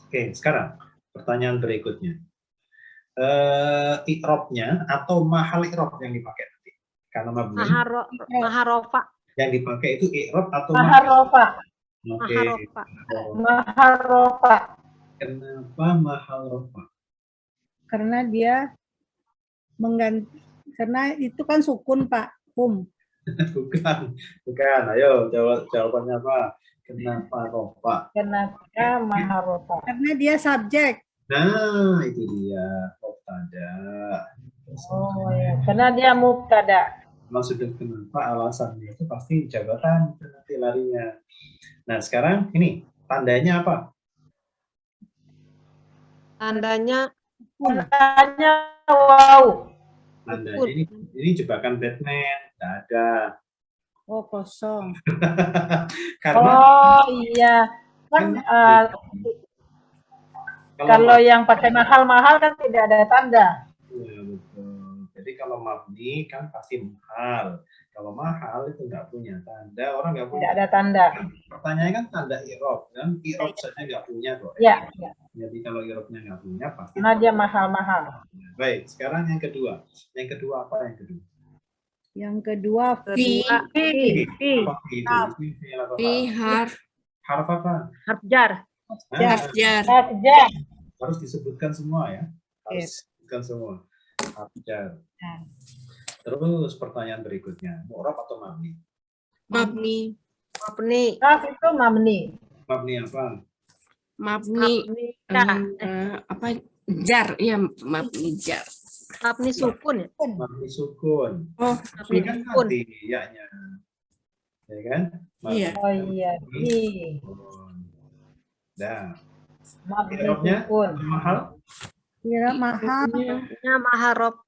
Oke, sekarang pertanyaan berikutnya. I'rabnya atau mahal i'rab yang dipakai nanti? Karena mabni Maharofa. yang dipakai itu i'rab atau Maharofa. Oke. Maharofa. Maharofa. Kenapa mahal rofa? Karena dia mengganti, karena itu kan sukun Pak. Hum. Bukan. Ayo jawabannya apa? Kenapa rofa? Kenapa maharofa? Karena dia subjek. Nah, itu dia. Mubtada. Oh ya, karena dia mubtada. Maksudnya kenapa alasannya itu pasti jabatan itu nanti larinya. Nah, sekarang ini tandanya apa? Tandanya Tandanya wow. Tandanya ini jebakan Batman. Tidak ada. Oh, kosong. Karena Oh iya. Kan kalau yang pakai mahal-mahal kan tidak ada tanda. ya, betul. Jadi kalau mabni kan pasti mahal. Kalau mahal itu nggak punya tanda, orang nggak punya. Tidak ada tanda. Pertanyaannya kan tanda i'rab, kan? I'rab saja nggak punya kok. Ya, ya. Jadi kalau i'rabnya nggak punya pasti. Karena dia mahal-mahal. Baik, sekarang yang kedua. Yang kedua apa yang kedua? Yang kedua Fi. Apa itu? Fi'il apa? Fi harf Harf apa? harf jar. Nah, jar. Saja. harus disebutkan semua ya. Harus Oke. disebutkan semua. Harf jar. Nah. Terus pertanyaan berikutnya, mu'rab atau mabni? Mabni. Mabni. Itu mabni. Mabni apa? Mabni. Apa? Jar. Ya, mabni jar. Mabni sukun ya. Mabni sukun. Oh, Mabni Ini kan sukun. nanti ya-nya. Ya kan? Iya. Oh iya. Dah. Mabni I'rabnya sukun. mahal? kira mahal. Ya maharop.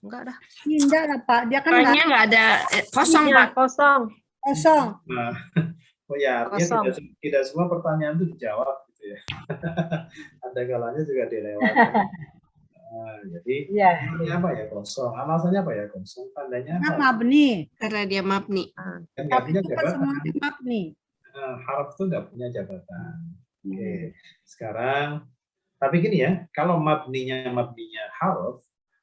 Enggak dah. Tidak lah Pak. Dia kan Orangnya nggak ada kosong, Iya, Pak. kosong. kosong. Nah, oh ya, artinya Kosong. tidak semua pertanyaan itu dijawab gitu ya. Ada kalanya juga dilewatkan. Nah, jadi Iya. ini apa ya kosong? Alasannya apa ya kosong? Tandanya Karena apa? mabni. Karena dia mabni. Kan nggak Tapi punya itu kan jabatan. semua mabni. Harf itu nggak punya jabatan. Oke, sekarang tapi gini ya, kalau mabninya harf,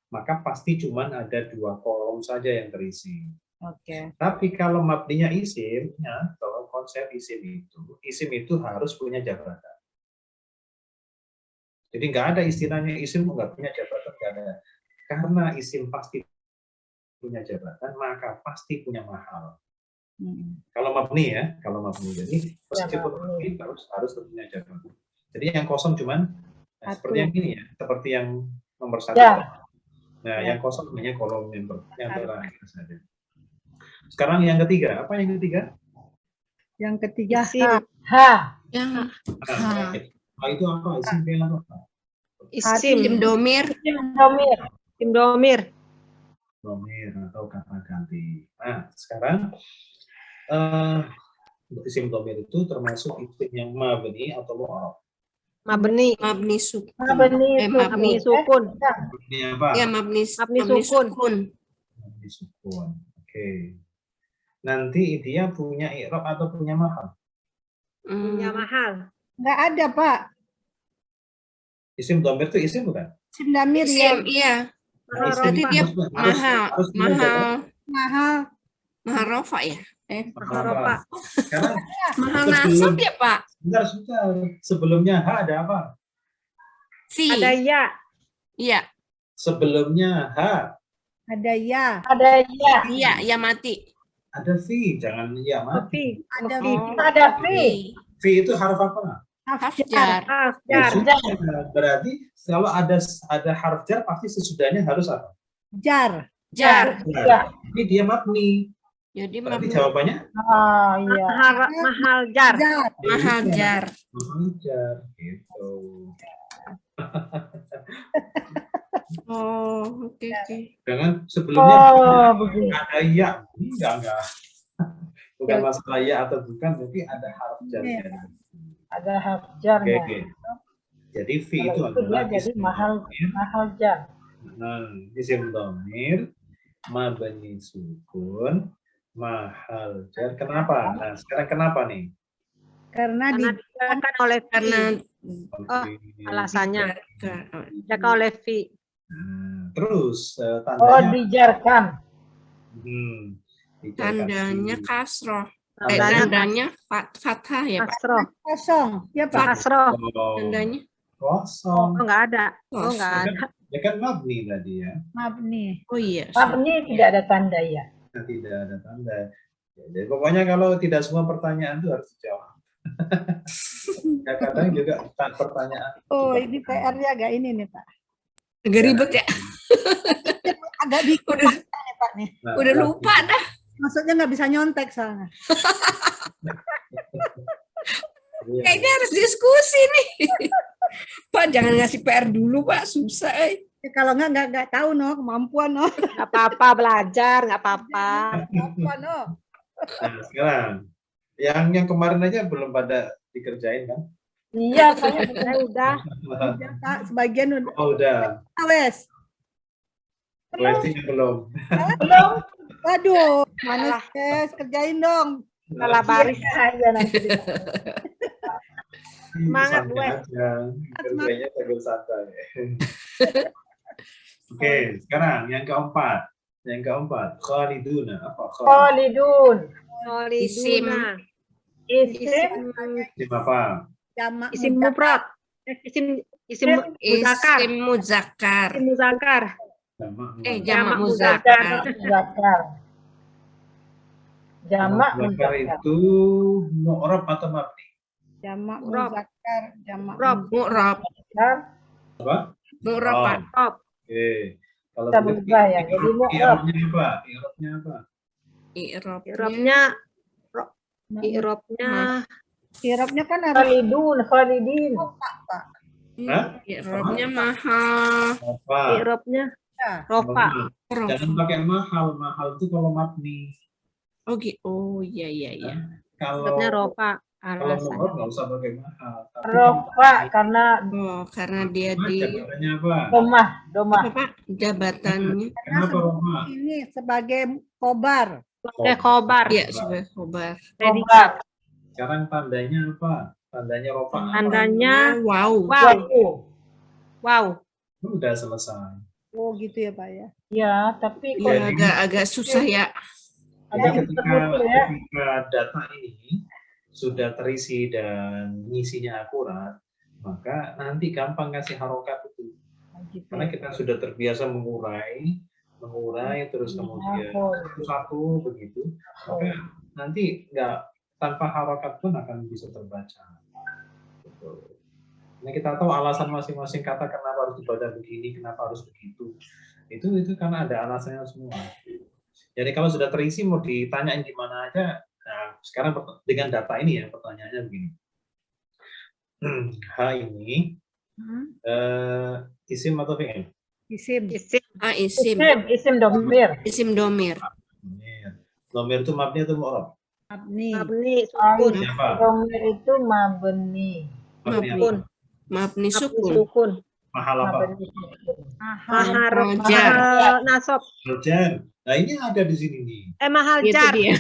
maka pasti cuman ada 2 kolom saja yang terisi. Oke. Tapi kalau mabninya isim, ya, kalau konsep isim itu harus punya jabatan. Jadi nggak ada istilahnya isim nggak punya jabatan, nggak ada. Karena isim pasti punya jabatan, maka pasti punya mahal. Kalau mabni ya, jadi meskipun mabni harus punya jabatan. Jadi yang kosong cuman seperti yang ini ya, seperti yang nomor 1. Ya. Nah, yang kosong namanya kolom yang terakhir saja. Sekarang yang ketiga, apa yang ketiga? Yang ketiga Isim. Ha. Yang Itu apa? Isim fi'il apa? Isim domir. Domir. Isim domir. Domir atau kata ganti. Nah, sekarang isim domir itu termasuk isim yang mabni atau mu'rab. Mabni. Mabni sukun. Mabni Mabni sukun. Mabni apa? Ya, mabni Mabni sukun. Mabni sukun. Oke. Nanti dia punya i'rab atau punya mahal? Punya mahal. nggak ada Pak. Isim domir itu isim bukan? Isim damir ya. Isim, iya. Nah, Jadi dia mahal. harus punya jabatan. Mahal. Mahal rofa ya. Mahal Ropa. apa? Sekarang Mahal Sebelum- nasab ya, Pak? sebentar. Sebelumnya H ada apa? Fi. Ada ya. Iya, Sebelumnya H Ada ya. Ada ya. iya, ya mati. ada V, jangan ya mati. Fi. Ada Oh. Ada fi. V itu huruf apa? Hafjar. Haf. Ya, Jar. sudah. Berarti kalau ada huruf jar pasti sesudahnya harus apa? Jar. Jar. Ya. Ini dia mabni. Jadi Berarti mabni. jawabannya Oh iya. Mahal jar. Jar. Mahal Iya. jar. Mahal jar gitu. Oh, oke, oke. Jangan sebelumnya Oh begitu. ada ya, enggak. Bukan masalah ya atau bukan, tapi ada huruf jarnya. Ada Oke, hafjarnya. oke. Jadi V itu Kalau itu dia adalah jadi isim mahal dhamir. mahal jar. Isim dhamir, mabni sukun, mahal jar. Kenapa? Nah, sekarang kenapa nih? Karena Karena dijaga oleh fi. Karena Oke. alasannya. jar. Dijaga oleh fi. Nah, terus Oh tandanya dijarkan. dijaga Tandanya di- kasroh. Tandanya Tandanya fathah ya, Pak? kasroh. kosong. Ya Pak. Kasroh. Oh, Tandanya. Oh, kosong. enggak ada. Oh, Kosong. enggak ada. Ya kan mabni tadi ya. Maaf nih. Oh iya. Mabni tidak ada tanda ya. Nah, tidak ada tanda. Ya, jadi pokoknya kalau tidak semua pertanyaan itu harus dijawab. Ya, kadang juga pertanyaan. Oh, ini PR-nya agak ini nih Pak. Agak ribet ya. Agak dikit nih Pak nih. Nah, Udah lupa dah. Maksudnya nggak bisa nyontek soalnya. Iya. Kayaknya harus diskusi nih. Pak, jangan ngasih PR dulu, Pak. Susah. Ya, kalau nggak tahu no kemampuan no. Enggak apa-apa belajar, enggak apa-apa. Kemampuan no. Nah, sekarang yang kemarin aja belum pada dikerjain kan? Iya saya Saya udah. Ya, Pak, sebagian udah. Oh, udah. Wes. Berarti belum. belum. Waduh, mana Wes, kerjain dong. Salah baris. Iya nanti. Semangat, Santai Wes. aja. Kerjanya sambil santai. Oke, sekarang yang keempat. Yang keempat, Khaliduna. Apa Khalidun. Isim. Khaliduna. Isim. Isim apa? Jamak Isim muzakkar. mufrad. Isim muzakar. Isim muzakar. Isim muzakar. Jamak. Jamak Jamak muzakar. Muzakkar. Jamak Muzakkar muzakkar. itu mu'rab atau mabni? Jamak Rob. muzakkar, jamak Rob. Mu'rab. Apa? Mu'rab, Oh, Pak. Rob. Oke. Kalau Kita begitu, berubah ya, jadi mu'rab. i'rabnya apa? I'rabnya apa? I'rabnya. Irobnya. Irobnya. Irobnya kan harus Khalidun, Khalidin. Hah? I'rabnya mahal. Apa? Irobnya. ya. Rofa. Jangan pakai mahal. Mahal itu kalau mabni. Oh, iya, iya, iya. Kalau Irobnya rofa. kalau Alasannya. mu'rab nggak usah pakai mahal. Tapi Rofa karena Oh, karena dia Roma di jabatannya apa? domah, domah. apa, Pak? Jabatannya. Kenapa Roma? Ini sebagai kobar. Oke, khobar. Iya, sebagai khobar. Predikat. Sekarang tandanya apa? Tandanya rofa apa? Tandanya. Wow. Wow. Wow. Wow. Udah selesai. Oh gitu ya Pak ya. Ya, tapi Iya, Jadi- agak susah ya. ada Jadi betul ya. ketika data ini sudah terisi dan ngisinya akurat, maka nanti gampang kasih harokat itu. Gitu. Karena kita sudah terbiasa mengurai terus kemudian satu-satu begitu, maka nanti nggak tanpa harokat pun akan bisa terbaca. Gitu. Nah, kita tahu alasan masing-masing kata kenapa harus dibaca begini, kenapa harus begitu. Itu karena ada alasannya semua. Jadi kalau sudah terisi mau ditanyain gimana aja. Nah, sekarang dengan data ini ya pertanyaannya begini. H ini isim atau fi'il? Isim. Isim. Isim. Isim domir. Isim domir. Domir itu mabni atau mu'rab? Mabni. Mabni. Sukun. Apa? Domir itu mabni. Mabni Sukun. apa? Mabni Mabni sukun. sukun. Mahal apa? Mabni. Mahal. Mahar. Jar. Mahal nasob. Jar. Nah, ini ada di sini nih. Mahal Itu jar. dia.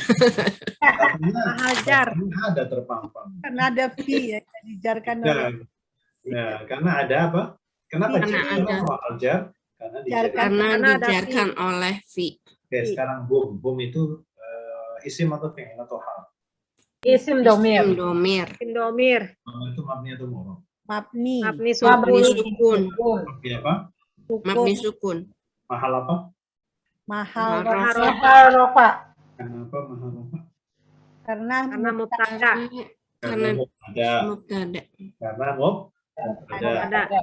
Mahal jar. Ada terpampang. Karena ada fi ya dijarkan oleh Nah, nah, karena ada apa? Kenapa Karena jar? ada. Kenapa mahal jar? Karena Jarkan. dijadikan. Karena Karena ada dijarkan oleh fi. Oke, sekarang boom itu isim atau fi'il atau hal? Isim domir. Domir. Indomir. Itu mabni atau mu'rab? Mabni. Mabni Mabni sukun. sukun. Mabni apa? Mabni sukun. Mahal apa? Mahal Mahal. rofa. Mahal rofa. Kenapa mahal apa? Karena Karena mubtada. Karena ada. Mubtada. Karena ada. Ada.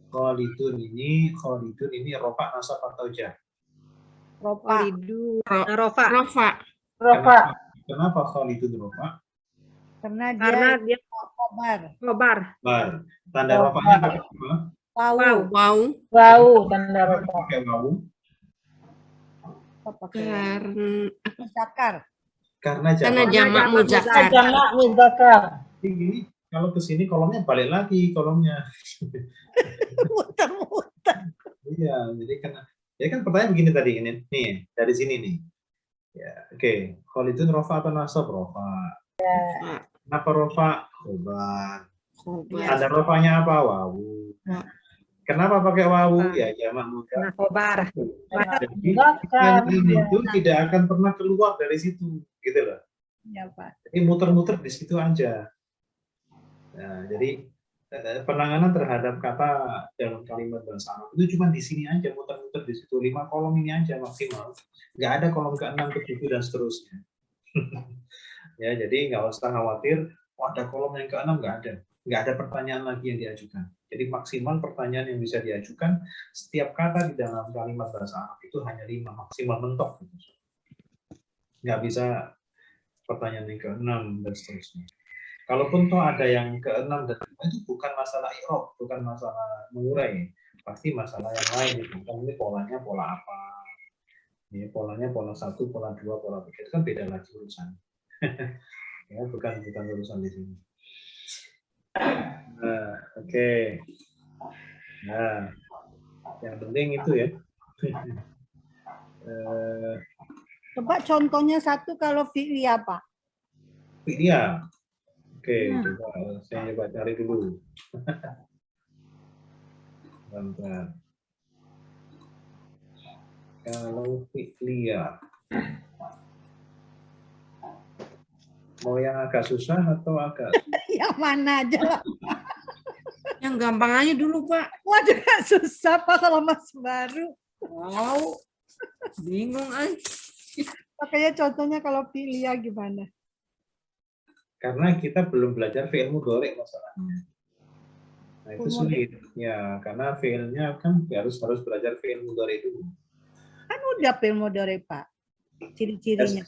Khalidun ini rofa nasab atau jar? rofa. Khalidu. Ro- Rofa. Rofa. Rofa. Kenapa Khalidun rofa? Karena Karena dia dia khobar. khobar. Bar. Tanda rofanya pakai apa? Wow. Wow. Wow. Wau tanda rofa. Pakai wawu. Apa pakai Karena zakar. Karena karena jamak. jamak muzakkar. Jamak muzakkar. Ini kalau ke sini kolomnya balik lagi kolomnya. Muter-muter. Iya, jadi kan pertanyaan begini tadi ini nih dari sini nih. Ya, oke. Khalidun rofa atau nasab? Rofa. Kenapa rofa? Khobar. Khobar. Tanda rofanya apa? Wawu. Wa- Kenapa pakai wawu? Ya jamak Karena muzakkar. khobar. Jadi Muzakkar. yang itu tidak akan pernah keluar dari situ, gitu loh. Ya, Pak. Jadi muter-muter di situ aja. Nah, jadi penanganan terhadap kata dalam kalimat bahasa Arab itu cuma di sini aja, muter-muter di situ 5 kolom ini aja maksimal. Nggak ada kolom ke-6, ke-7 dan seterusnya. Ya, jadi nggak usah khawatir. Oh, ada kolom yang ke-6 nggak ada pertanyaan lagi yang diajukan. Jadi maksimal pertanyaan yang bisa diajukan setiap kata di dalam kalimat bahasa Arab itu hanya 5 maksimal mentok. Nggak bisa pertanyaan yang ke-6 dan seterusnya. Kalaupun toh ada yang ke-6 dan itu bukan masalah i'rab, bukan masalah mengurai, pasti masalah yang lain. Ini polanya pola apa? Ini polanya pola 1, pola 2, pola 3 itu kan beda lagi urusan. Ya, bukan urusan di sini. Nah, oke. Nah, yang penting itu ya. Coba contohnya satu kalau fi'li apa? Fi'liya. Oke, coba saya coba cari dulu. Bentar. Kalau fi'liya. Mau yang agak susah atau agak Yang mana aja lah. Yang gampang aja dulu, Pak. Waduh, nggak susah Pak kalau Mas baru. Wow. Bingung aja. Makanya contohnya kalau fi'liya gimana? karena kita belum belajar fi'il mudhari masalahnya. Nah, itu sulit. Ya, karena fi'ilnya kan harus belajar fi'il mudhari dulu. Kan udah fi'il mudhari, Pak. Ciri-cirinya.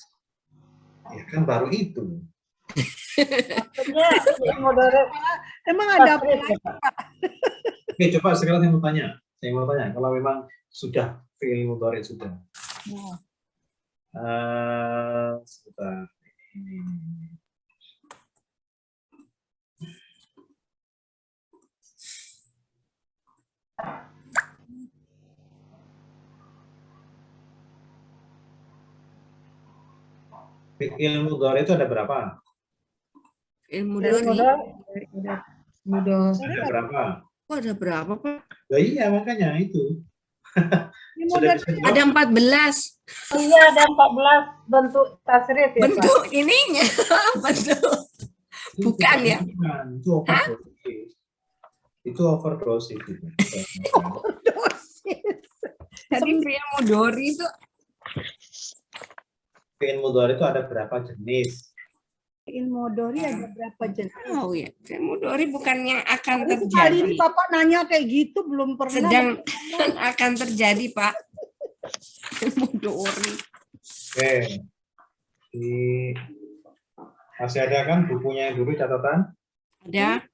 Ya kan baru itu. Maksudnya mudhari Emang ada apa tasrif, lagi? ya, Pak? Oke, coba sekarang saya mau tanya. Kalau memang sudah fi'il mudhari sudah. Sebentar. Fi'il mudhari itu ada berapa? Ilmu Jadi dari. Ada berapa? Kok ada berapa, Pak? Nah, iya, makanya itu. Fi'il Sudah mudhari bisa Ada jawab? 14. Iya, ada 14 bentuk tasrif ya, Pak. Bentuk ininya. Bentuk. Bukan ya? Bukan. Itu overdosis. Itu overdosis. dosis. Jadi fi'il mudhari itu Fi'il mudhari itu ada berapa jenis? Fi'il mudhari ada berapa jenis? oh ya, fi'il mudhari bukan yang akan Tapi sekali ini terjadi. Bapak nanya kayak gitu belum pernah. Sedang akan terjadi, Pak. Fi'il mudhari. Oke. Masih ada kan bukunya yang dulu catatan? Ada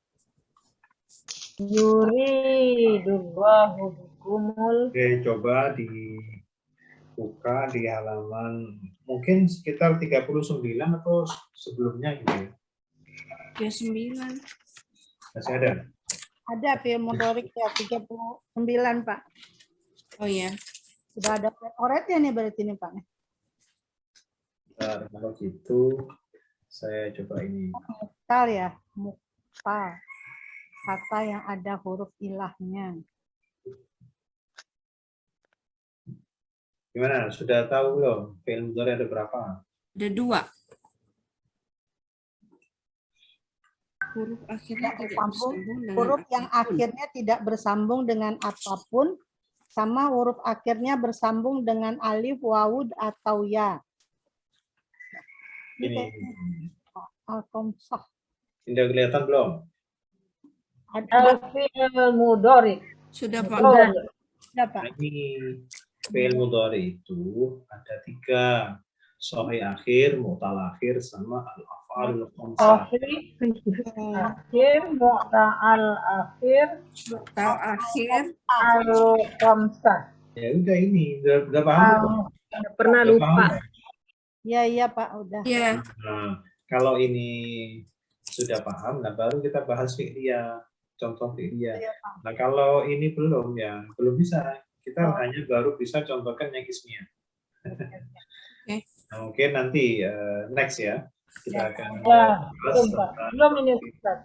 Yuridullahu bikumul Oke, coba dibuka di halaman mungkin sekitar 39 atau sebelumnya gitu ya. 39. Masih ada? Ada fi'il mudhari ya 39, Pak. Oh ya. Sudah ada oretnya nih berarti nih, Pak. Bentar, kalau gitu saya coba ini. Muktal ya, muktal. Kata yang ada huruf ilahnya. Gimana? Sudah tahu belum? Fi'il mudhari ada berapa? Ada 2. Huruf akhirnya tidak Bersambung. bersambung dengan Huruf yang apapun. akhirnya tidak bersambung dengan apapun, sama huruf akhirnya bersambung dengan alif, wawu, atau ya. Ini Ini kayaknya Al-Qamsah. sudah kelihatan belum? Al-fi'il mudhari. Sudah Pak. Sudah, Pak. Nah, ini fi'il mudhari itu ada 3. Sahih akhir, mu'tal akhir, sama al-af'alul khamsah. Akhir, mu'tal akhir, Mu'tal akhir. al-khamsah. Ya udah ini, udah paham belum? Pernah Udah lupa. paham? Iya, Pak, udah. Ya, Nah, kalau ini sudah paham, nah baru kita bahas fi'liyah, contoh fi'liyah. Iya, Pak. Nah, kalau ini belum, ya belum bisa. Kita Oh. hanya baru bisa contohkan yang ismiyah. Oke. Nah, mungkin nanti next ya, kita Ya. akan Ya, bahas belum, Pak. tentang Belum ini, Ustaz.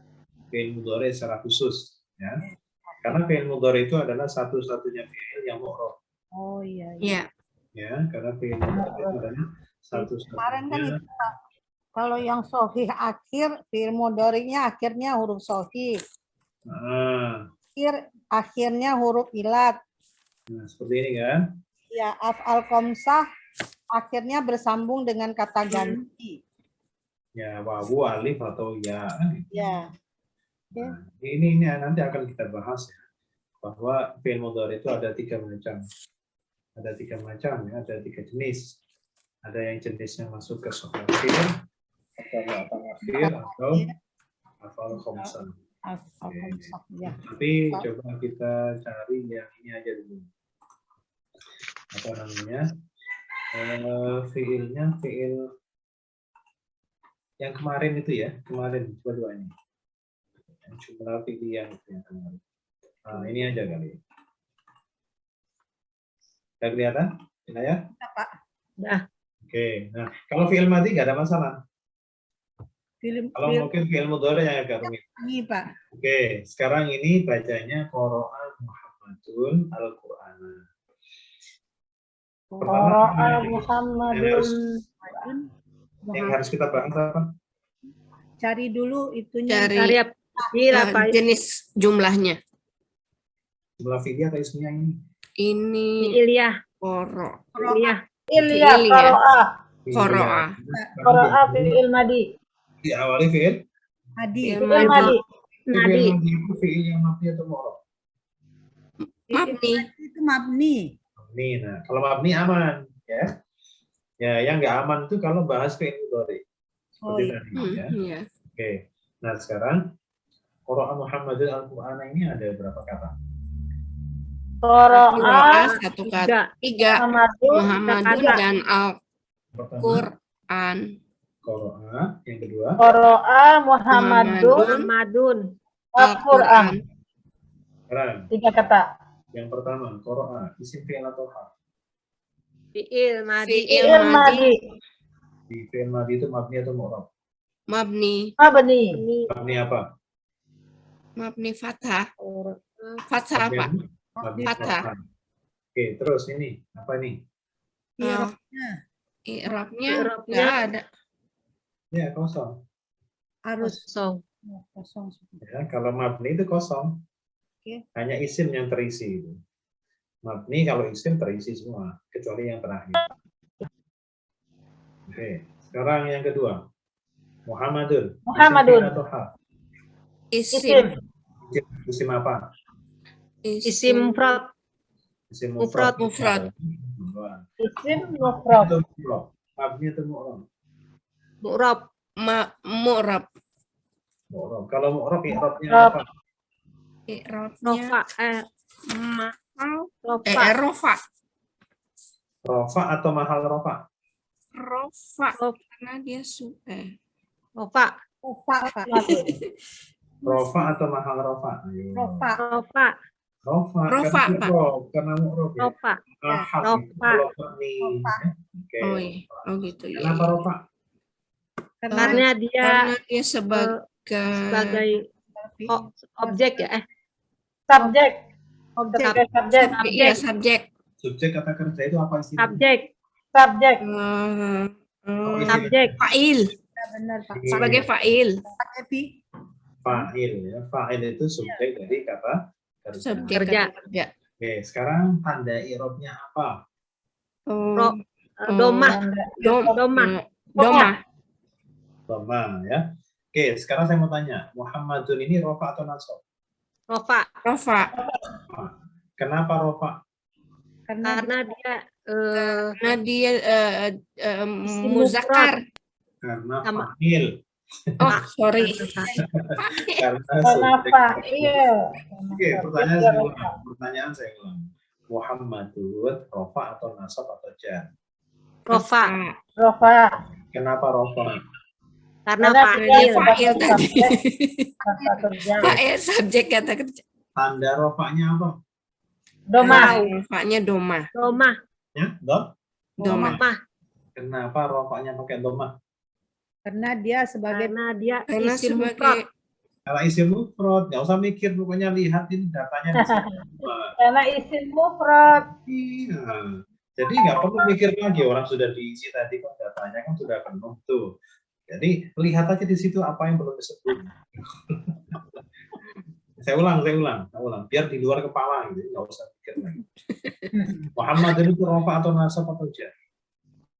fi'il mudhari secara khusus. Ya. Karena fi'il mudhari itu adalah satu-satunya fi'il yang mu'rab. Oh iya. ya. Ya, karena fi'il mudhari itu adalah Kemarin kan satu-satunya. itu, Pak. Kalau yang sohih akhir, fi'il mudhari'nya akhirnya huruf sohih. Nah, Akhirnya huruf ilat. nah, seperti ini kan. Ya, af'al khamsah akhirnya bersambung dengan kata ganti. Ya, wawu, alif, atau ya. Ya. Nah, ini nanti akan kita bahas ya, bahwa fi'il mudhari itu ada 3 macam. Ada 3 macam ya, ada 3 jenis. Ada yang jenisnya masuk ke sahih akhir, atau mu'tal akhir, atau af'al khamsah. Af'al khamsah, ya. Tapi coba kita cari yang ini aja dulu. Apa namanya? Fi'ilnya fi'il yang kemarin itu ya, kemarin coba ini. Yang jumlah fi'il yang itu yang kemarin. Nah, ini aja kali. Sudah kelihatan? Sudah ya? Pak. Dah. Oke. Nah, kalau fi'il madi nggak ada masalah. Film Kalau mungkin fi'il mudhari yang agak rumit. ini, Pak. Oke, sekarang ini bacanya qara'a Muhammadun al-Qur'ana. Qara'a Muhammadun. Yang harus kita bahas apa? Cari dulu itunya. Cari apa? Iya, Pak. Jenis jumlahnya. Jumlah fi'il atau ismiyah ini? Ini Ilyah. koro. Ilyah. Ilyah, Fi'il ya. qara'a. Qara'a. Qara'a fi'il madi. Diawali fi'il. Adi. Fi'il Fi'il madi. Nadi. Fi'il madi itu fi'il yang mabni atau mu'rab? Mabni. Itu mabni. Mabni. Nah, kalau mabni aman, ya. Ya, yang nggak aman itu kalau bahas fi'il mudhari. Oh, Seperti iya. tadi, ya. Iya. Oke. Nah, sekarang qara'a Muhammadun al-Qur'ana ini ada berapa kata? Qara'a Qira'a 1 kata. 3. Muhammadun. Muhammadun kata. dan Pertama, Al-Qur'an. qara'a, yang kedua, Qara'a Muhammadun. Muhammadun. Al-Qur'an. sekarang 3 kata. yang pertama, qara'a, isim fi'il atau hal. Fi'il madi. Fi'il Fi'il madi. madi. Di fi'il madi itu mabni atau mu'rab? Mabni. Mabni. Mabni apa? Mabni fathah. Fathah apa? Mabni Fathah. fathah. Oke, terus ini apa ini? I'rabnya I'rabnya I'rabnya. nggak ada. Ya, kosong. harus Kosong. kosong. Ya, kalau mabni itu kosong. Oke. Hanya isim yang terisi. Mabni kalau isim terisi semua, kecuali yang terakhir. Oke, sekarang yang kedua. Muhammadun. Muhammadun. Isim fi'il atau hal? Isim. Isim apa? Isim mufrad. Isim Mufrad. Mufrad. Isim mufrad. Atau mu'rab? Mabni atau mu'rab? Mu'rab. Mu'rab. Mu'rab. Kalau mu'rab, i'rabnya Mu'rab. apa? I'rabnya Rofa. Rofa. rofa. Rofa atau mahal rofa? Rofa. Karena dia Rofa. Rofa, Pak. Rofa atau mahal rofa? Ayo. Rofa. Rofa. Rofa. Rofa, karena Pak. mu'rab, karena mu'rab ya. Rofa. Mahal Rofa. itu kalau mabni. Rofa. Oke. Oh iya. Oh gitu ya. Kenapa rofa? Karena dia Karena dia sebagai objek ya. Subjek. Objek. Sebagai subjek. iya subjek. Subjek kata kerja itu apa istilahnya? Subjek. Subjek. Subjek. Fa'il. Ya, benar Pak. Sebagai fa'il. Pakai fi. Fa'il ya. Fa'il itu subjek dari kata kerja. Subjek Kerja. kata kerja. Oke, sekarang tanda i'rabnya apa? Ro, domah. Domah. Domah. Dhamma ya. Oke, sekarang saya mau tanya, Muhammadun ini rofa atau nasab? Rofa. Rofa. Kenapa rofa? Karena dia Karena dia muzakkar. Karena Sama. fa'il. Oh, sorry. Karena Karena subjek. fa'il. Oke, pertanyaan saya ulang. Muhammadun rofa atau nasab atau jar? rofa. Rofa. Kenapa rofa? Karena Karena fa'il. Fa'il tadi. Kata kerja. Fa'il subjek kata kerja. Tanda rofanya apa? Domah. Rofanya domah. Domah. Ya, dom? Domah. Domah. Kenapa rofanya pakai domah? Karena dia sebagai Karena dia Karena isim mufrad. sebagai Kalau isim mufrad, nggak usah mikir, pokoknya lihatin datanya di sini. Karena isim mufrad. Iya. Jadi nggak perlu mikir lagi, orang sudah diisi tadi kan datanya kan sudah penuh tuh. Jadi lihat aja di situ apa yang belum disebut. Saya ulang, biar di luar kepala gitu, nggak usah pikir lagi. Muhammad itu rofa atau nasab atau jar?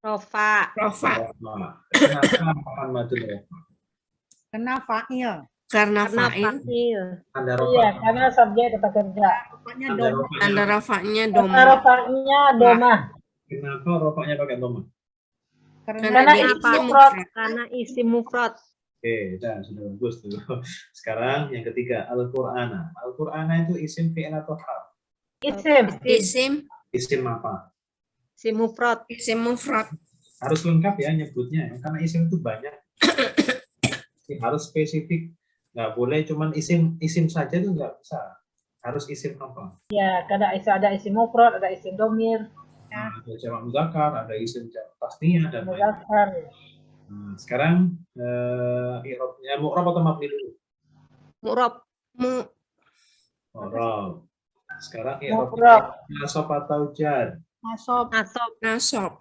Rofa. rofa. Rofa. Kenapa Muhammad itu rofa? kena fa'il. Karena Karena fa'il. fa'il. Tanda rofa. Iya, karena subjek kata kerja. Rofanya Tanda domah. rofanya. Tanda rafanya Kata domah. rofanya domah. Kenapa rofanya pakai domah? Karena dia isim isim mufrad. Karena isim mufrad. Oke, sudah bagus tuh. Sekarang yang ketiga, Al-Qur'ana. Al-Qur'ana itu isim fi'il atau harf? Isim. Isim. Isim apa? Isim mufrad. Isim mufrad. Harus lengkap ya nyebutnya, ya. Karena isim itu banyak. Harus spesifik. Nggak boleh cuman isim saja itu nggak bisa. Harus isim apa? Ya, karena ada isim mufrad, ada isim domir, Ada jamak muzakkar, ada isim jamak tasniyah dan lain. muzakkar. Nah, sekarang i'rabnya mu'rab atau mabni dulu? Mu'rab. Mu'rab. Sekarang Mu'rab. i'rabnya nasab atau jar? Nasab. Nasab. Nasab.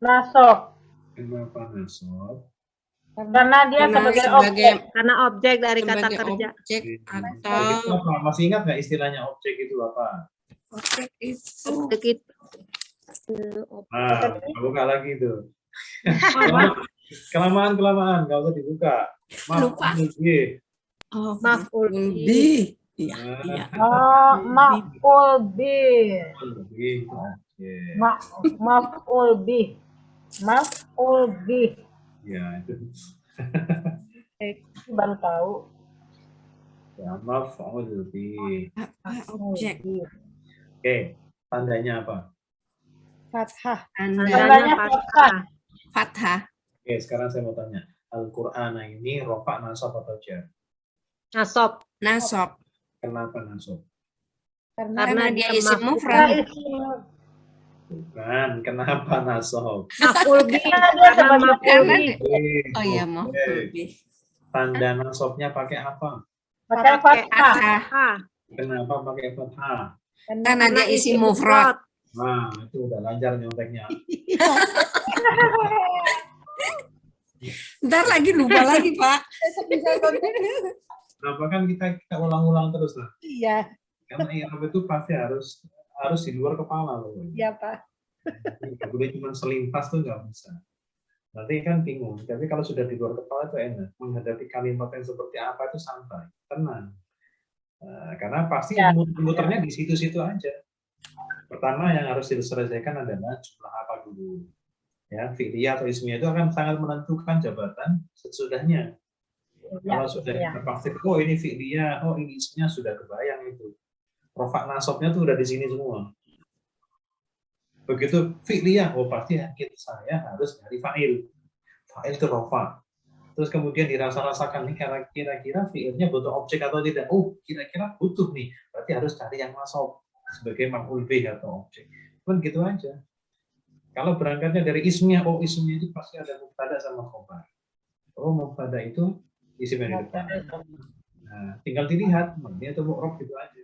Nasab. Kenapa nasab? Karena dia Karena sebagai sebagai objek. Karena objek dari kata sebagai kerja. objek Nah, atau itu apa? Masih ingat nggak istilahnya objek itu apa? objek itu Objek itu. Nah, buka lagi itu. Kelamaan, nggak usah dibuka. Lupa. oh, Maf'ul bi. Iya, Nah, iya. Oh, maf'ul bih. lebih. Oke. Maf'ul bih. Maf'ul bih. Ya, itu. Baru tahu. Ya, maf'ul bih. Objek. Oke, tandanya apa? Fathah. Tanda Tandanya fathah. fathah. Oke, sekarang saya mau tanya. Al-Qur'an ini rofa, nasab atau jar? Nasab. Nasab. Kenapa nasab? Karena dia dia isim maf'ul. mufrad. Karena isim Bukan, kenapa nasab? Maf'ul bih. Karena dia Karena sebagai maf'ul Karena bih. oh iya mau Oke. lebih. Tanda nasabnya pakai apa? pakai fathah. Fathah. Ah, Kenapa pakai fathah? Karena dia isim mufrad. Nah, itu udah lancar nyonteknya. Ntar lagi lupa lagi, Pak. Kenapa kan kita ulang-ulang terus lah. Iya. Karena i'rab itu pasti harus di luar kepala loh. Iya, Pak. Nggak boleh cuma selintas tuh nggak bisa. Nanti kan bingung. Tapi kalau sudah di luar kepala itu enak. Menghadapi kalimat yang seperti apa itu santai, tenang. Karena pasti Ya. muternya di situ-situ aja. Pertama yang harus diselesaikan adalah jumlah apa dulu. Ya, fi'liyah atau ismiyah itu akan sangat menentukan jabatan sesudahnya. Kalau sudah kita pastikan, oh ini fi'liyah, oh ini ismiyah, sudah kebayang itu. Rofa nasabnya tuh udah di sini semua. Begitu fi'liyah, oh pasti saya harus dari fa'il. Fa'il itu rofa. Terus kemudian dirasa-rasakan nih kira-kira fi'ilnya butuh objek atau tidak. Oh, kira-kira butuh nih. Berarti harus cari yang nasab sebagai maf'ul bih atau objek. Kan gitu aja. Kalau berangkatnya dari ismiyah, oh ismiyah itu pasti ada mubtada sama khobar. Oh, mubtada itu isim yang di depan. Nah, tinggal dilihat, ini itu mu'rab gitu aja.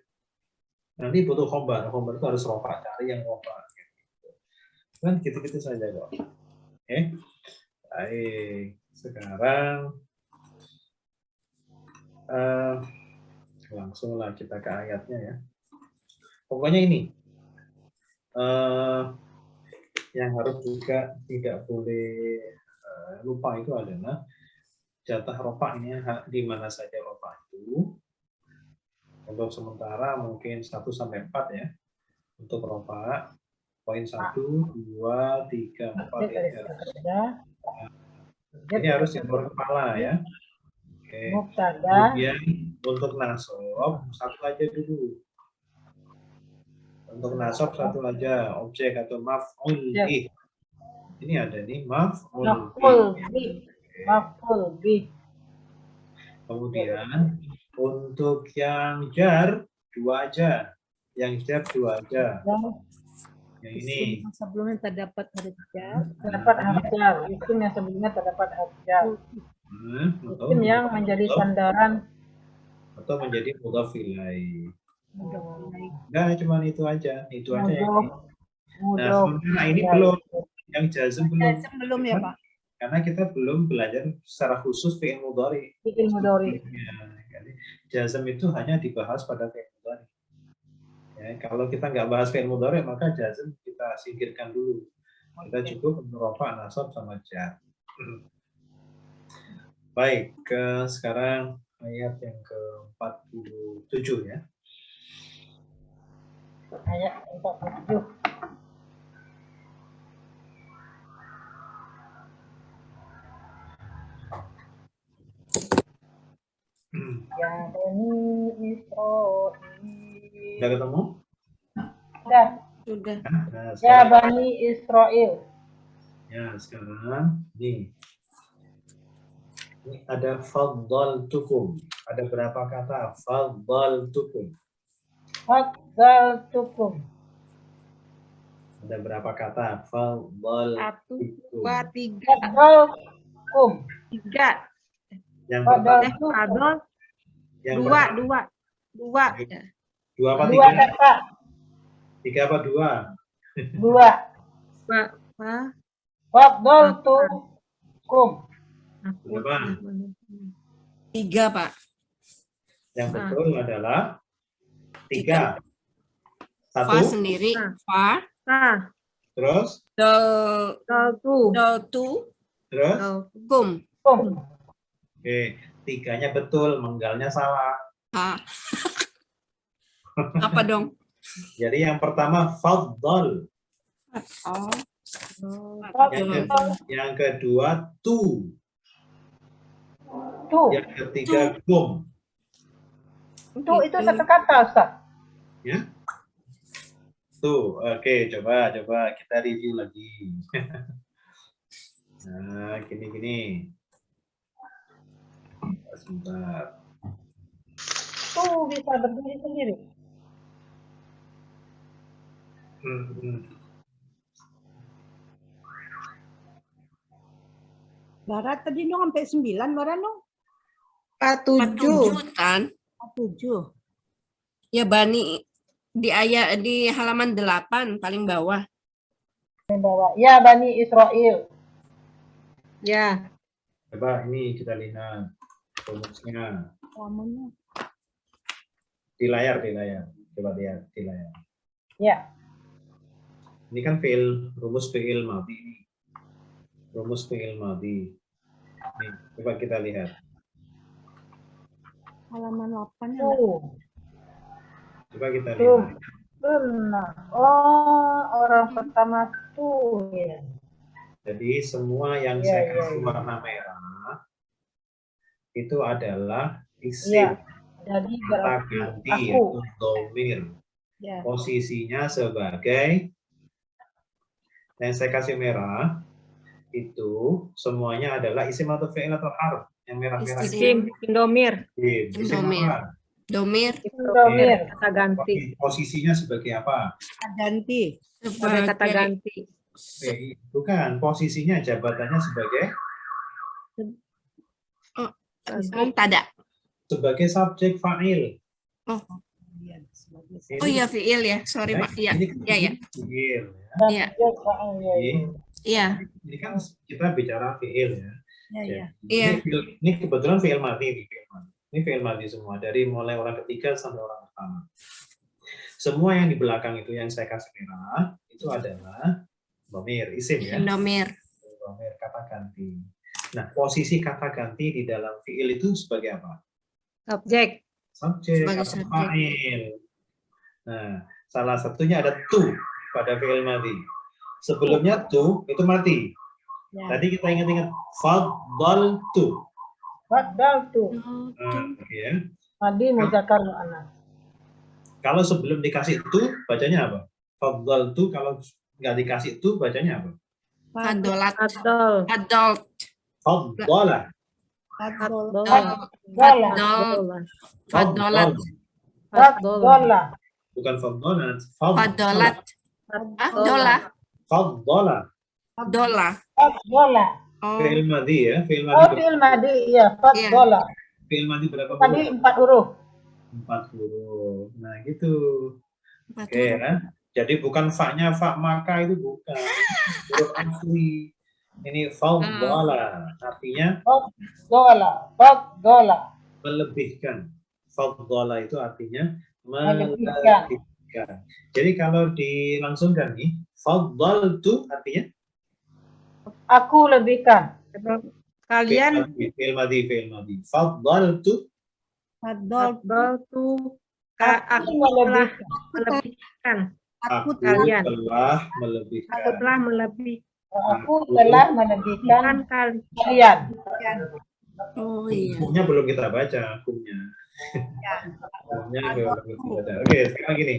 Nanti butuh khobar itu harus rofa, cari yang khobar. Kan gitu-gitu saja kok. Oke. Baik, sekarang langsunglah kita ke ayatnya ya. Pokoknya ini yang harus juga tidak boleh lupa itu adalah jatah ropa ini di mana saja ropa itu. Untuk sementara mungkin 1 sampai 4 ya. Untuk ropa poin 1, 2, 3, 4 ya. Ini harus di luar kepala ya. Oke. Kemudian untuk nasab satu aja dulu. Untuk nasab satu aja, objek atau maf'ul bih. Ini ada nih maf'ul bih. Maf'ul bih. Kemudian untuk yang jar 2 aja. Yang jar 2 aja. Yang ini. Sebelumnya terdapat huruf jar. Terdapat huruf jar. Isim yang sebelumnya terdapat huruf jar. Isim yang menjadi sandaran atau menjadi mudhaf ilaih. Nah, cuma itu aja. Itu aja yang ini. Nah, sementara ini belum. Yang jazm belum. Jazm belum ya, Pak? Karena kita belum belajar secara khusus fi'il mudhari. Fi'il mudhari. Jazm itu hanya dibahas pada fi'il mudhari. Ya, kalau kita nggak bahas fi'il mudhari, maka jazm kita singkirkan dulu. Kita cukup rafa, nasab, sama jar. Baik, sekarang ayat yang ke-47 ya. Ayat 47. Ya Bani Israil. Sudah ketemu? Sudah. Nah, Ya Bani Israil. Ya, sekarang nih. Ini ada faddaltukum. Ada berapa kata faddaltukum? Faddaltukum. Ada berapa kata faddaltukum? 1, 2, 3. Faddaltukum. 3. Yang pertama Adol. yang 2. pertama. 2. 2 apa 2 3? kata. 3 apa 2? 2. Faddaltukum. Berapa? 3, Pak. Yang betul adalah 3. Fa 1. sendiri. Fa. Terus? Daltu. Terus? Kum. Oke, 3-nya betul, menggalnya salah. Apa dong? Jadi yang pertama faddal. Oh. Yang kedua tu. Tu. Yang ketiga gum. Tu itu satu kata, Ustaz. Ya. Tuh, oke, coba kita review lagi. Nah, gini. Sebentar. Tu bisa berdiri sendiri. Barat tadi dong sampai 9, Barat dong. 47 kan? 7. Ya Bani di ayat di halaman 8 paling bawah. Ya Bani Israil. Ya. Coba ini kita lihat rumusnya. Namanya. Di layar. Coba lihat di layar. Ya. Ini kan rumus fi'il madhi ini. Rumus fi'il madhi. Nih, coba kita lihat. Halaman 8 ya. Coba kita lihat. Benar. Oh, orang pertama tuh ya. Jadi semua yang saya kasih warna merah itu adalah isim. Jadi Kata ganti yaitu dhamir. Ya. Posisinya sebagai yang saya kasih merah itu semuanya adalah isim atau fi'il atau harf. Yang merah-merah Isim, domir. isim apa? Domir. Domir. Kata ganti. Posisinya sebagai apa? Ganti. Sebagai kata ganti. Bukan, posisinya jabatannya sebagai Tada. sebagai subjek fa'il. Oh iya fiil ya. Sorry Pak. Iya. Ini Iya. fi'il, Iya. ya. Iya. Ini kan kita bicara fi'il ya. Ya. Iya. Ini kebetulan fi'il madhi nih, fi'il madhi. Ini fi'il madhi semua dari mulai orang ketiga sampai orang pertama. Semua yang di belakang itu yang saya kasih merah itu adalah dhamir, isim ya. Domir. Dhamir, kata ganti. Nah, posisi kata ganti di dalam fi'il itu sebagai apa? Subjek. Subjek Sebagai atau subjek. fa'il. Nah, salah satunya ada tu pada fi'il madhi. Sebelumnya tu itu mati. Ya. Tadi kita ingat-ingat faddaltu. Faddaltu. Ya. Madi muzakkar mu'annas. Kalau sebelum dikasih tu bacanya apa? Faddaltu, kalau nggak dikasih tu bacanya apa? Fadolat. Adol. Adult. Faddala. Adol. Fadol. Fadolat. Faddola. Bukan faddalat. Fadolat. Dola. Faddala. Dola. Faddola. Oh. Fi'il madhi ya. Fi'il Oh, madhi. fi'il madi, iya, faddola. Fi'il madhi berapa Tadi huruf? 4 huruf. 4 huruf. Nah, gitu. Empat Oke huruf. ya. Jadi bukan fa-nya fa maka itu bukan. Huruf asli. Ini faddala. Artinya Faddola. melebihkan. Faddala itu artinya Melebihkan. melebihkan. Jadi kalau dilangsungkan nih, faddaltu artinya Aku lebihkan. Kalian fi'il madhi. Faddaltu Adol Aku aku telah melebihkan. melebihkan. Aku aku Kalian. telah melebihkan. Telah melebihkan Aku telah melebihkan kalian. kalian. Oh iya. Hukumnya belum kita baca, hukumnya. Hukumnya belum kita baca. Oke, sekarang gini.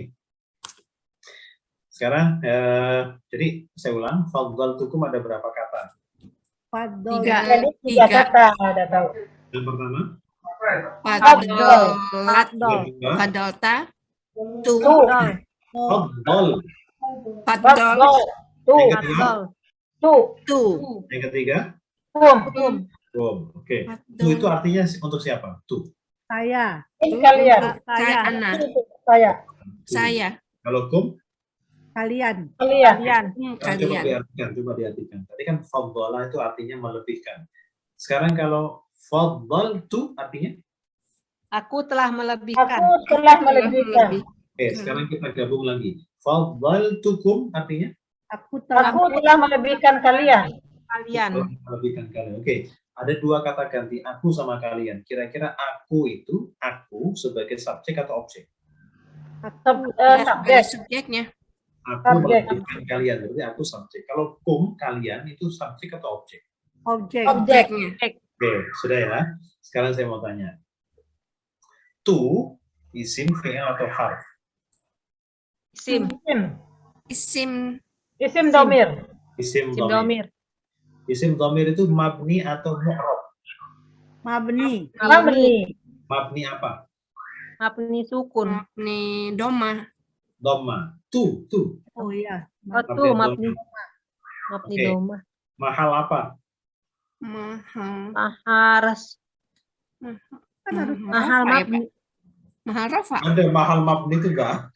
Sekarang, jadi saya ulang, faddaltukum ada berapa kata? Fadol. Jadi 3 kata ada tahu. Yang pertama, Fadolat. yang kedua, Fadolta. Tu. faddal. Fadol. Tu. Yang kedua, Tu. Tu. yang ketiga, Tum. Oke. Tu itu artinya untuk siapa? Tu. Saya. Ini kalian. Saya. Ana. Saya. Saya. Kalau kum, Kalian. Kalian. coba Kalian. diartikan. Tadi kan faddala itu artinya melebihkan. Sekarang kalau faddaltu artinya? Aku telah melebihkan. Aku telah melebihkan. Oke, sekarang kita gabung lagi. Faddaltukum artinya? Aku telah Aku telah melebihkan kalian. Kalian. Melebihkan kalian. Oke, ada 2 kata ganti aku sama kalian. Kira-kira aku itu aku sebagai subjek atau objek? Sebagai Subjek. subjeknya. Aku Subjek. melebihkan kalian, berarti aku subjek. Kalau kum kalian itu subjek atau objek? objek. Objek. Oke, sudah ya. Sekarang saya mau tanya. Tu isim fi'il atau harf? Isim. Isim. Isim domir. Isim Isim dhamir. domir. Isim dhamir itu mabni atau mu'rab? Mabni. Mabni. Mabni apa? Mabni sukun. Mabni doma. Dhamma. Tu. Oh iya. Oh tuh mabni. Mabni Oke. doma. Mahal apa? Mahal. Maharas. Kan harus Mahal Rafa ya, mabni. Pak? Mahal Rafa. Ada mahal mabni itu enggak?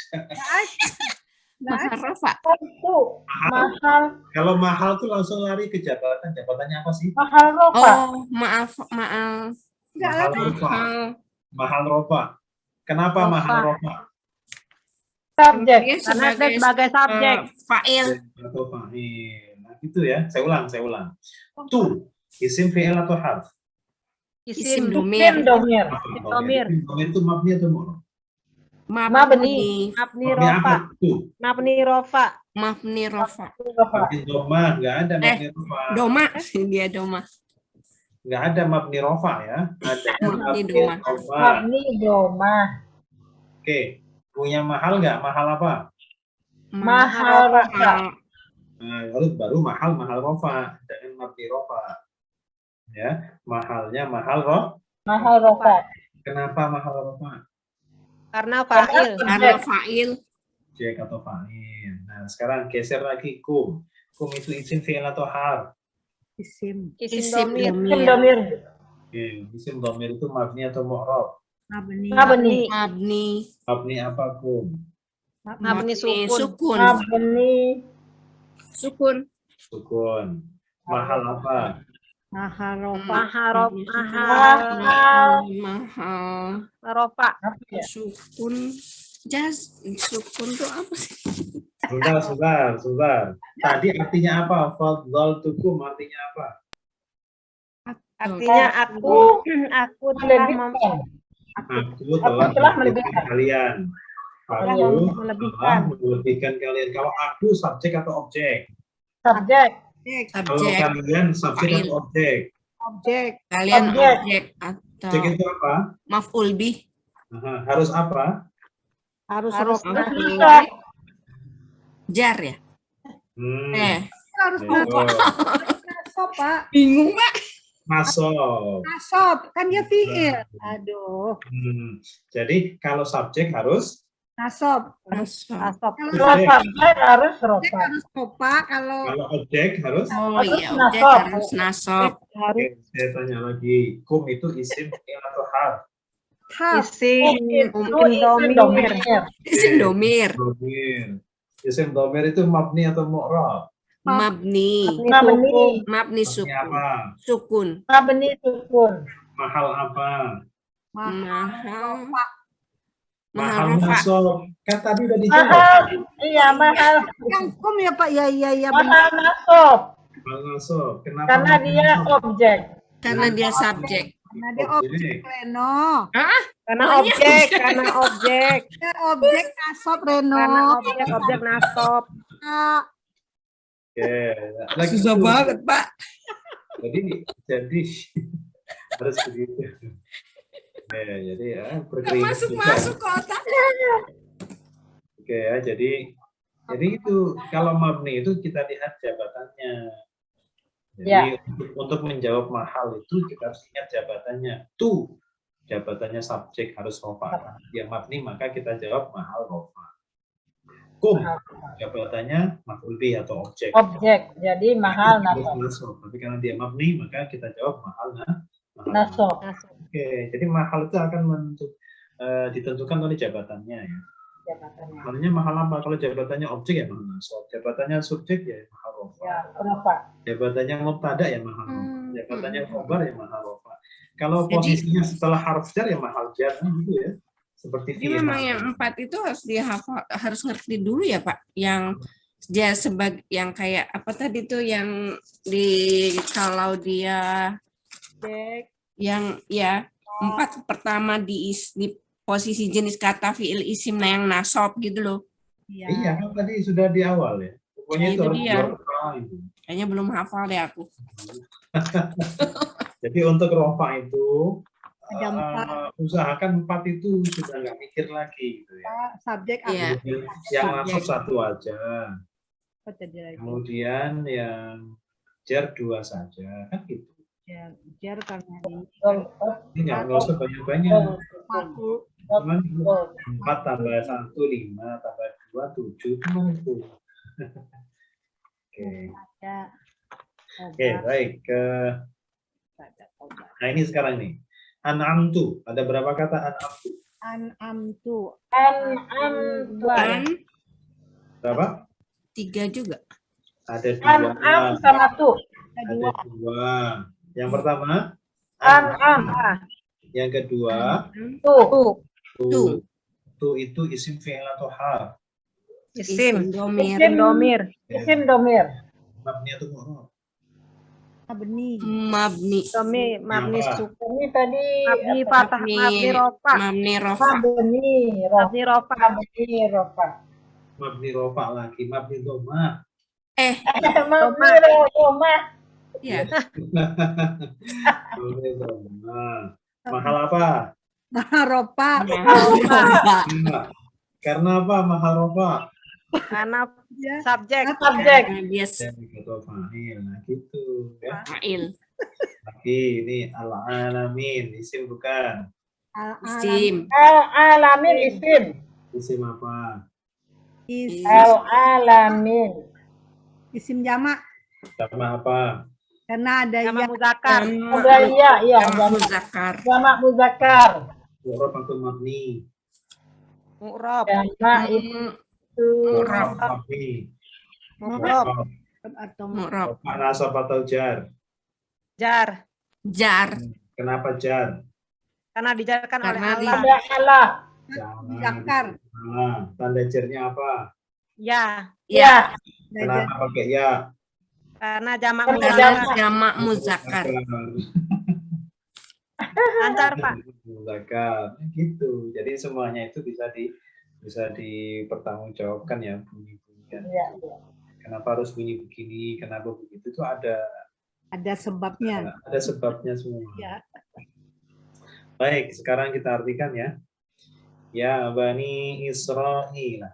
Mahal Rafa. Itu mahal. Kalau mahal tuh langsung lari ke jabatan. Jabatannya apa sih? Mahal rofa. Oh, maaf. Mahal rofa. Mahal. Mahal rofa. Kenapa Rofa. mahal rofa? Subjek. Dia Karena dia sebagai subjek. fa'il. Atau fa'il. Nah, gitu ya. Saya ulang. Tu. Isim fi'il atau harf? Isim Isim. domir. Isim domir. Domir. Domir itu mabni atau mu'rab? Mabni. Mabni Mabni apa? rofa. Tu. Mabni rofa. Mabni Rafa. Rofa. Mabni doma. Enggak ada mabni rofa. Doma. Dia doma. Enggak ada mabni rofa ya. Ada Mabni doma. rofa. Mabni doma. Oke. Punya mahal enggak? Mahal apa? Mahal rofa. Nah, lalu baru mahal rofa. Jangan mabni rofa. Ya, mahalnya mahal Mahal rofa. Kenapa mahal rofa? Karena fa'il. Karena fa'il. Objek atau fa'il. Nah, sekarang geser lagi kum. Kum itu isim fi'il atau harf? Isim. Isim domir. Isim domir. Oke, isim dhamir itu mabni atau mu'rab? Mabni. Mabni. Mabni. Mabni apa kum? Mabni sukun. Sukun. Mabni. Sukun. sukun. Mahal apa? Maharofah. Mahal. Rofa. Apa ya? Sukun. Sukun tuh apa sih? Sebentar. Tadi artinya apa? Fadhal tukum artinya apa? Artinya aku telah Melebihkan. Aku telah melebihkan kalian. Aku melebihkan. telah melebihkan kalian. Kalau aku subjek atau objek? Subjek. Kalau Subjek. kalian subjek Fa'il. atau objek? Objek. Kalian Objek. objek atau Objek itu apa? maf'ul bih. Harus apa? Harus Harus rofah. Bisa. Jar ya? Harus Ayo. nasab, Pak. Bingung, Pak. Masuk. Nasab. Kan dia fi'il. Aduh. Jadi kalau subjek harus Nasab. Asop. Kalau Kalau objek. subjek harus objek rofa. harus rofah. Kalau Kalau objek harus. Oh Harus iya, objek nasab. harus nasab. Oke, saya tanya lagi. Kum itu isim fi'il atau harf? harf. Isim domir. Domir. Isim domir. Domir. Isim domir itu mabni atau mu'rab? Mabni. Mabni. Mabni Mabni sukun. apa? Sukun. Mabni sukun. Mahal apa? Mahal. Mahal Mahal, Pak. nasab. Kan tadi udah dijawab. Mahal. Iya, mahal. Yang kum ya Pak. Iya benar. Mahal nasab. Mahal nasab. Kenapa? Karena mahal dia nasab? objek. Karena dia subjek. Karena dia Objek. objek Reno. Karena Oh, iya. objek. Dia objek nasab Reno. Karena objek nasab. Oke. Lagi Susah itu. banget, Pak. Jadi harus begitu. Ya, jadi ya berkeringat juga. Masuk ke otak. Oke ya, jadi itu kalau mabni itu kita lihat jabatannya. Jadi Ya. untuk menjawab mahal itu kita harus ingat jabatannya. Tu jabatannya subjek harus rofa. Dia mabni maka kita jawab mahal rofa. Kum jabatannya maf'ul bih atau objek. Objek. Jadi mahal Harus nasab. nasab. Tapi karena dia mabni maka kita jawab mahal Nasab. Oke, jadi mahal itu akan ditentukan oleh jabatannya ya. Jabatannya. Maksudnya mahal apa? Kalau jabatannya objek ya mahal nasab. Jabatannya subjek ya mahal rofa. Ya, rofa. Jabatannya mubtada ya mahal rofa. Jabatannya khobar ya mahal rofa. Kalau Jadi- posisinya setelah harf jar ya mahal jar gitu ya. Seperti Jadi memang yang 4 itu harus dihafal, harus ngerti dulu ya, Pak. Yang dia sebagai yang kayak apa tadi tuh yang kalau dia Objek. yang ya 4 pertama di posisi jenis kata fiil isim yang nasab gitu loh. Iya kan tadi sudah di awal ya. Pokoknya Ya, itu itu harus dia. rofa itu. Kayaknya belum hafal deh aku. Jadi untuk rofa itu Ada 4. usahakan 4 itu sudah nggak mikir lagi gitu ya. Subjek Iya. Yang masuk satu aja. apa jadi lagi? Kemudian yang jar 2 saja kan gitu. Jar karena ini. Ini nggak usah banyak-banyak. Aku Cuman 4 tambah 1 5 tambah 2 7 cuma itu. Oke. ada. Oke, baik. Nah ini sekarang nih. An'amtu. Ada berapa kata an'amtu? An'amtu. An-am. Berapa? 3 juga. Ada 2. An-am sama tu. Ada Ada 2. 2. Yang pertama An-am. Yang kedua Tu. Tu. tu itu isim fi'il atau hal. Isim domir. domir. Isim domir. Mabni atau mu'rab? Abni. Mabni. Mabni Apa? sukun. Ini tadi Mabni apa? patah. Mabni rofa. Mabni rofa. Mabni rofa. Mabni rofa. Mabni rofa. Mabni rofa lagi, mabni doma. Mabni rofa. Ya. Mabni doma. Mahal apa? Maharopa. Karena apa mahal rofa? Karena Ya. subjek. Subjek. Dia Dan kata fa'il. Nah gitu ya. fa'il. Lagi ini al-alamin, isim bukan? Isim. Al-alamin isim. Isim apa? Al-alamin. Isim jamak. Sama apa? Karena ada Sama ya. muzakar. Ada iya, iya. Muzakkar. Jamak muzakkar. Mu'rab atau mabni? Mu'rob. Jamak itu Mu'rab. Mabni. Mu'rob. Atau Mu'rab. Rofa nasab atau jar? Jar. Jar. Kenapa jar? Karena dijarkan oleh Karena Allah. Ada Allah. Jangan. Zakar. Nah, tanda jarnya apa? Ya. Ya. Kenapa pakai ya? Karena jamak Karena muzakkar. Karena jamak muzakkar. Lancar, Pak. Muzakkar. Gitu. Jadi semuanya itu bisa dipertanggungjawabkan ya bunyi-bunyian. Iya, iya. Kenapa harus bunyi begini? Kenapa begitu? Itu ada sebabnya. ada sebabnya semua. Ya. Baik, sekarang kita artikan ya. Ya Bani Israil.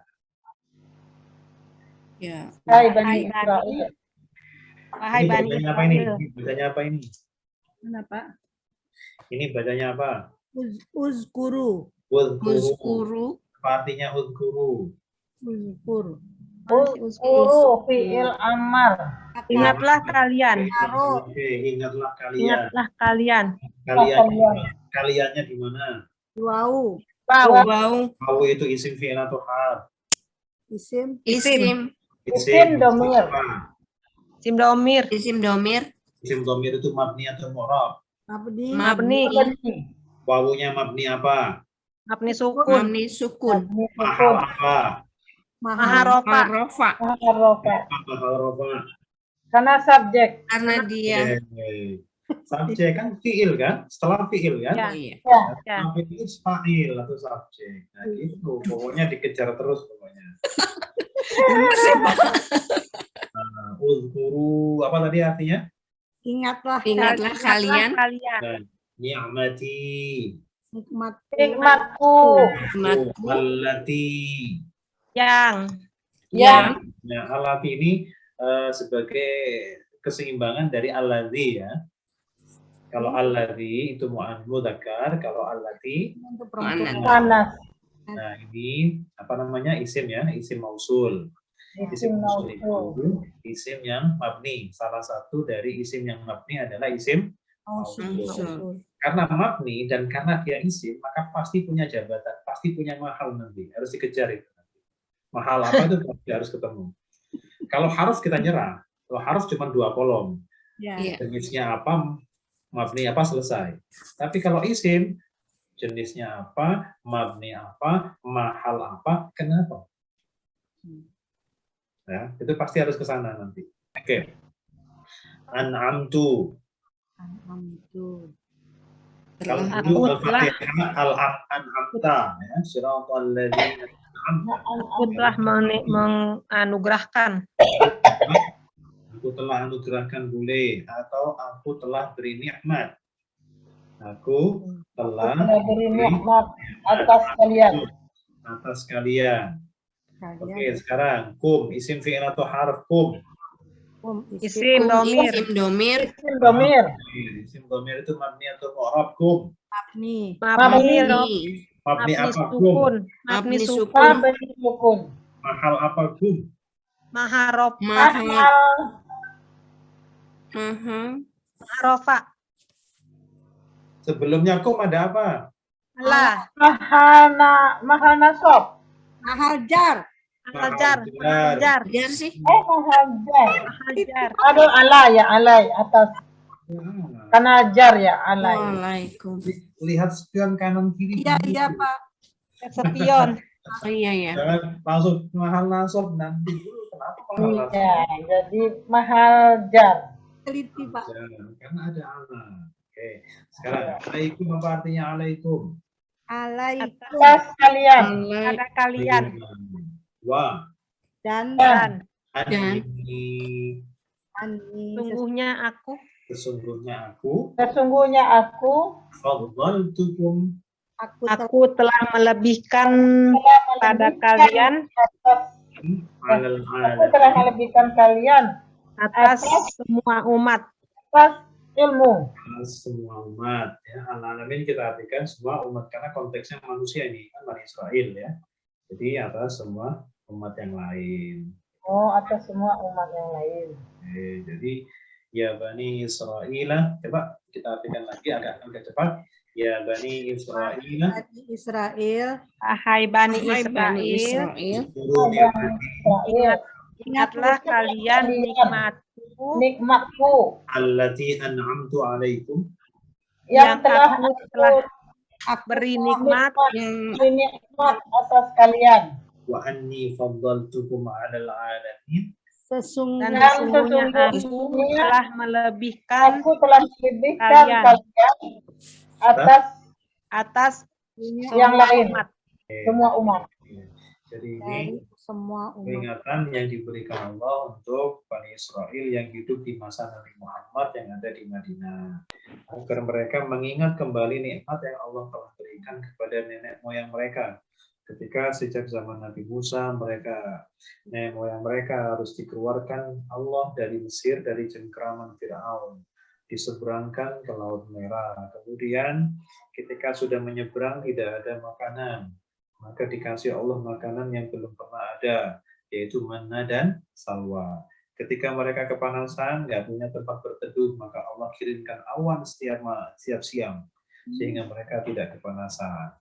Ya. Hai Hai, Bani Israil. Wahai Ini Bani bacanya apa ini? Israil. Ini bacanya apa ini? Kenapa? Ini bacanya apa? Uzkuru. Udhkuru. Uzkuru. Apa artinya udhkuru? Uzkur. Uzkuru fi'il amar. Ingatlah kalian. Oke, ingatlah kalian. Ingatlah kalian. Kaliannya di mana? Wau. Wow. Wow. Mau itu isim fi'il atau hal? Isim. Isim. Isim domir. Apa? Sim domir. Isim domir. Isim domir itu mabni atau mu'rab? Mabni. Mabni. Wawunya mabni apa? Mabni sukun. Mabni sukun. Mahal apa? Maharofa. Marofa. Maharofa. Mahal rofa. Karena subjek. Karena dia. Subjek kan fi'il kan? Setelah fi'il kan? Ya. Oh, iya. Ya. Subjek itu fa'il atau subjek. Nah gitu. Pokoknya dikejar terus pokoknya. Uzkuru apa tadi artinya? Ingatlah. Ingatlah kalian. Nah, ni'mati. Nikmat. Nikmatku. Allati. Yang. Nah, allati ini sebagai keseimbangan dari alladzi ya. Kalau alladzi itu mudzakkar, kalau allati Untuk Mana? perempuan. Panas. nah ini apa namanya? Isim ya, isim mausul. Isim Isim mausul mausul. itu isim yang mabni. Salah satu dari isim yang mabni adalah isim Mausul. karena mabni dan karena dia isim maka pasti punya jabatan, pasti punya mahal nanti. Harus dikejar itu. Mahal apa itu pasti harus ketemu. Kalau harus kita nyerah. Kalau harus cuma 2 kolom. Ya. Iya. Jenisnya apa, mabni apa, selesai. Tapi kalau isim, jenisnya apa, mabni apa, mahal apa, kenapa? Ya, itu pasti harus ke sana nanti. Oke. An'amtu. Alhamdulillah. Kalau Telah dulu Aku telah- Al-Fatihah al-an'amta ya, siratal ladzina an'amta. Aku telah menganugerahkan. Aku telah anugerahkan boleh atau aku telah beri nikmat. Aku telah Karena beri nikmat atas kalian. atas kalian. Oke, Kalian. sekarang kum isim fi'il atau harf kum. Isim domir. Isim domir. Isim domir. Isim domir itu mabni atau mu'rab kum. Mabni. Mabni. Mabni Mabni apa kum? sukun. Mabni Mabni sukun. sukun. Mabni sukun. Mahal apa kum? Maharop. Mahal. Mahal. Maharofa. Sebelumnya kum ada apa? Allah. Mahal nasab. Mahal jar. Hajar. Mahal Hajar. Jar sih. Mahal jar. Hajar. Aduh alay ya alay atas. Nah, Karena jar ya alay. Waalaikum. lihat spion kanan kiri. Iya, iya, Pak. Sepion. Oh iya ya. Jangan langsung mahal nasab nanti dulu. Kenapa mahal nasab? Ya, jadi mahal jar. Teliti, Pak. Jangan, karena ada Allah. Oke, sekarang alaikum apa artinya alaikum? Alaikum. Atas kalian. Pada kalian. Wa Dan Dan anni ani. sungguhnya aku sesungguhnya aku Sesungguhnya aku faddaltukum aku telah melebihkan pada kalian alal Aku alamin telah melebihkan kalian atas semua umat. atas ilmu. semua umat ya. Al-alamin kita artikan semua umat karena konteksnya manusia ini kan Bani Israel ya. Jadi atas semua umat yang lain. Oh, atas semua umat yang lain. Oke, jadi ya Bani Israel, coba kita artikan lagi agak cepat. Ya Bani Israel, Bani Israel. Hai Bani Hai Bani Israel. Israel. guru nikmati, Israel. Ingatlah kalian nikmatku allati an'amtu 'alaikum yang telah aku telah beri nikmat nikmat atas kalian. wa anni faddaltukum 'alal 'alamin. dan Sesungguhnya sesungguhnya aku telah melebihkan Aku telah melebihkan kalian atas yang lain, umat. semua umat. Jadi ini dari semua umat. peringatan yang diberikan Allah untuk Bani Israel yang hidup di masa Nabi Muhammad yang ada di Madinah, agar mereka mengingat kembali nikmat yang Allah telah berikan kepada nenek moyang mereka. Ketika sejak zaman Nabi Musa, nenek moyang mereka harus dikeluarkan Allah dari Mesir, dari cengkeraman Firaun, diseberangkan ke Laut Merah. Kemudian ketika sudah menyeberang tidak ada makanan, maka dikasih Allah makanan yang belum pernah ada, yaitu manna dan salwa. Ketika mereka kepanasan, nggak punya tempat berteduh, maka Allah kirimkan awan setiap siang, sehingga mereka tidak kepanasan.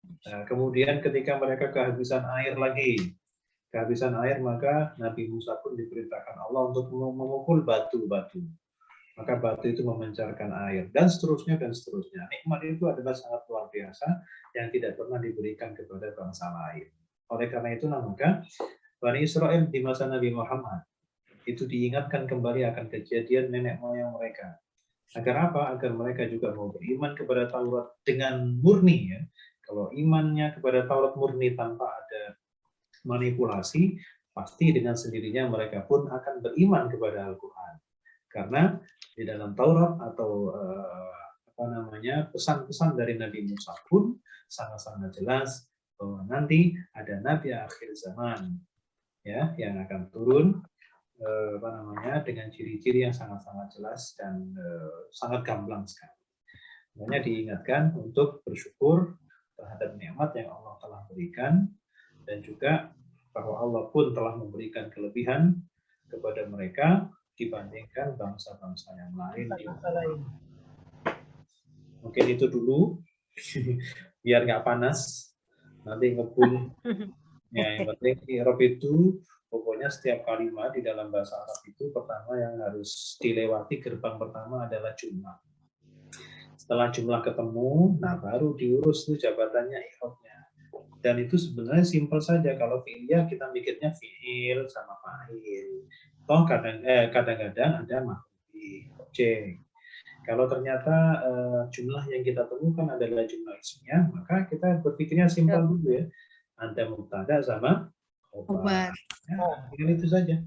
Nah, kemudian ketika mereka kehabisan air, maka Nabi Musa pun diperintahkan Allah untuk memukul batu-batu. Maka batu itu memancarkan air, dan seterusnya, dan seterusnya. Nikmat itu adalah sangat luar biasa, yang tidak pernah diberikan kepada bangsa lain. Oleh karena itu, maka Bani Israel di masa Nabi Muhammad, itu diingatkan kembali akan kejadian nenek moyang mereka. Agar apa? Agar mereka juga mau beriman kepada Taurat dengan murni. Ya. Kalau imannya kepada Taurat murni tanpa ada manipulasi, pasti dengan sendirinya mereka pun akan beriman kepada Al-Quran. Karena di dalam Taurat atau pesan-pesan dari Nabi Musa pun sangat-sangat jelas bahwa nanti ada Nabi akhir zaman, ya, yang akan turun dengan ciri-ciri yang sangat-sangat jelas dan sangat gamblang sekali. Makanya diingatkan untuk bersyukur terhadap nikmat yang Allah telah berikan, dan juga bahwa Allah pun telah memberikan kelebihan kepada mereka dibandingkan bangsa-bangsa yang lain. Mungkin itu dulu, biar nggak panas, nanti ngebul. Ya, yang penting i'rab itu pokoknya setiap kalimat di dalam bahasa Arab itu pertama yang harus dilewati gerbang pertama adalah jumlah. Setelah jumlah ketemu, nah baru diurus tuh jabatannya i'rabnya. Dan itu sebenarnya simpel saja. Kalau fi'il kita mikirnya fi'il sama fa'il. Toh kadang-kadang ada maf'ul objek. Kalau ternyata jumlah yang kita temukan adalah jumlah ismiyah, maka kita berpikirnya simpel dulu ya. Ada mubtada sama khobar. Ya, mungkin itu saja.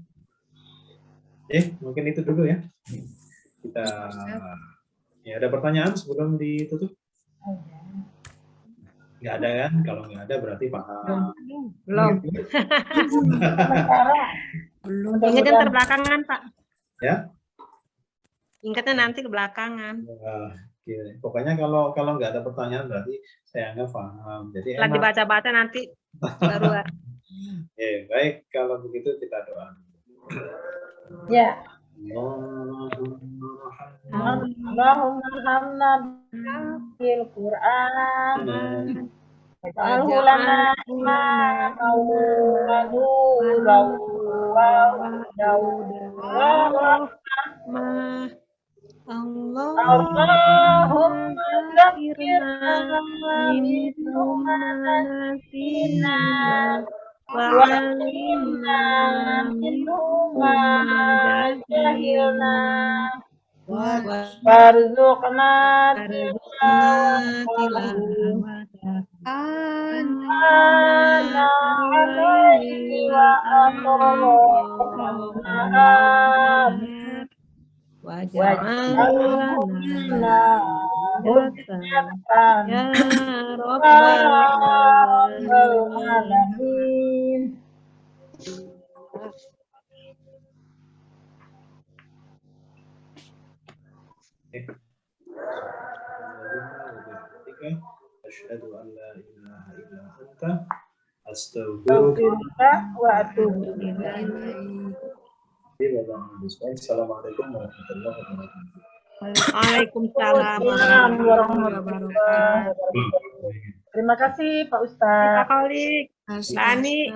Mungkin itu dulu ya. Kita ada pertanyaan sebelum ditutup? Nggak ada kan? Kalau nggak ada berarti paham. Belum. Ingatnya terbelakangan, Pak. Ya? Ingatnya nanti ke belakangan. Pokoknya kalau nggak ada pertanyaan berarti saya nggak paham. Jadi setelah dibaca-baca nanti baru. Baik, kalau begitu kita doa. Ya. Allahumma hamna bil Qur'an. Waj'alhu lana Allahumma zakirna minhum nasina wa'alimna minhum ma jahilna warzuqna tilawata ana alaihi wa atrafna waj'alna hujjatan ya rabbal alamin. Asyhadu an la ilaha illa anta astaghfiruka wa atubu Assalamualaikum warahmatullahi wabarakatuh. Waalaikumsalam warahmatullahi wabarakatuh. Terima kasih Pak Ustaz. Pak Kholik, Ani,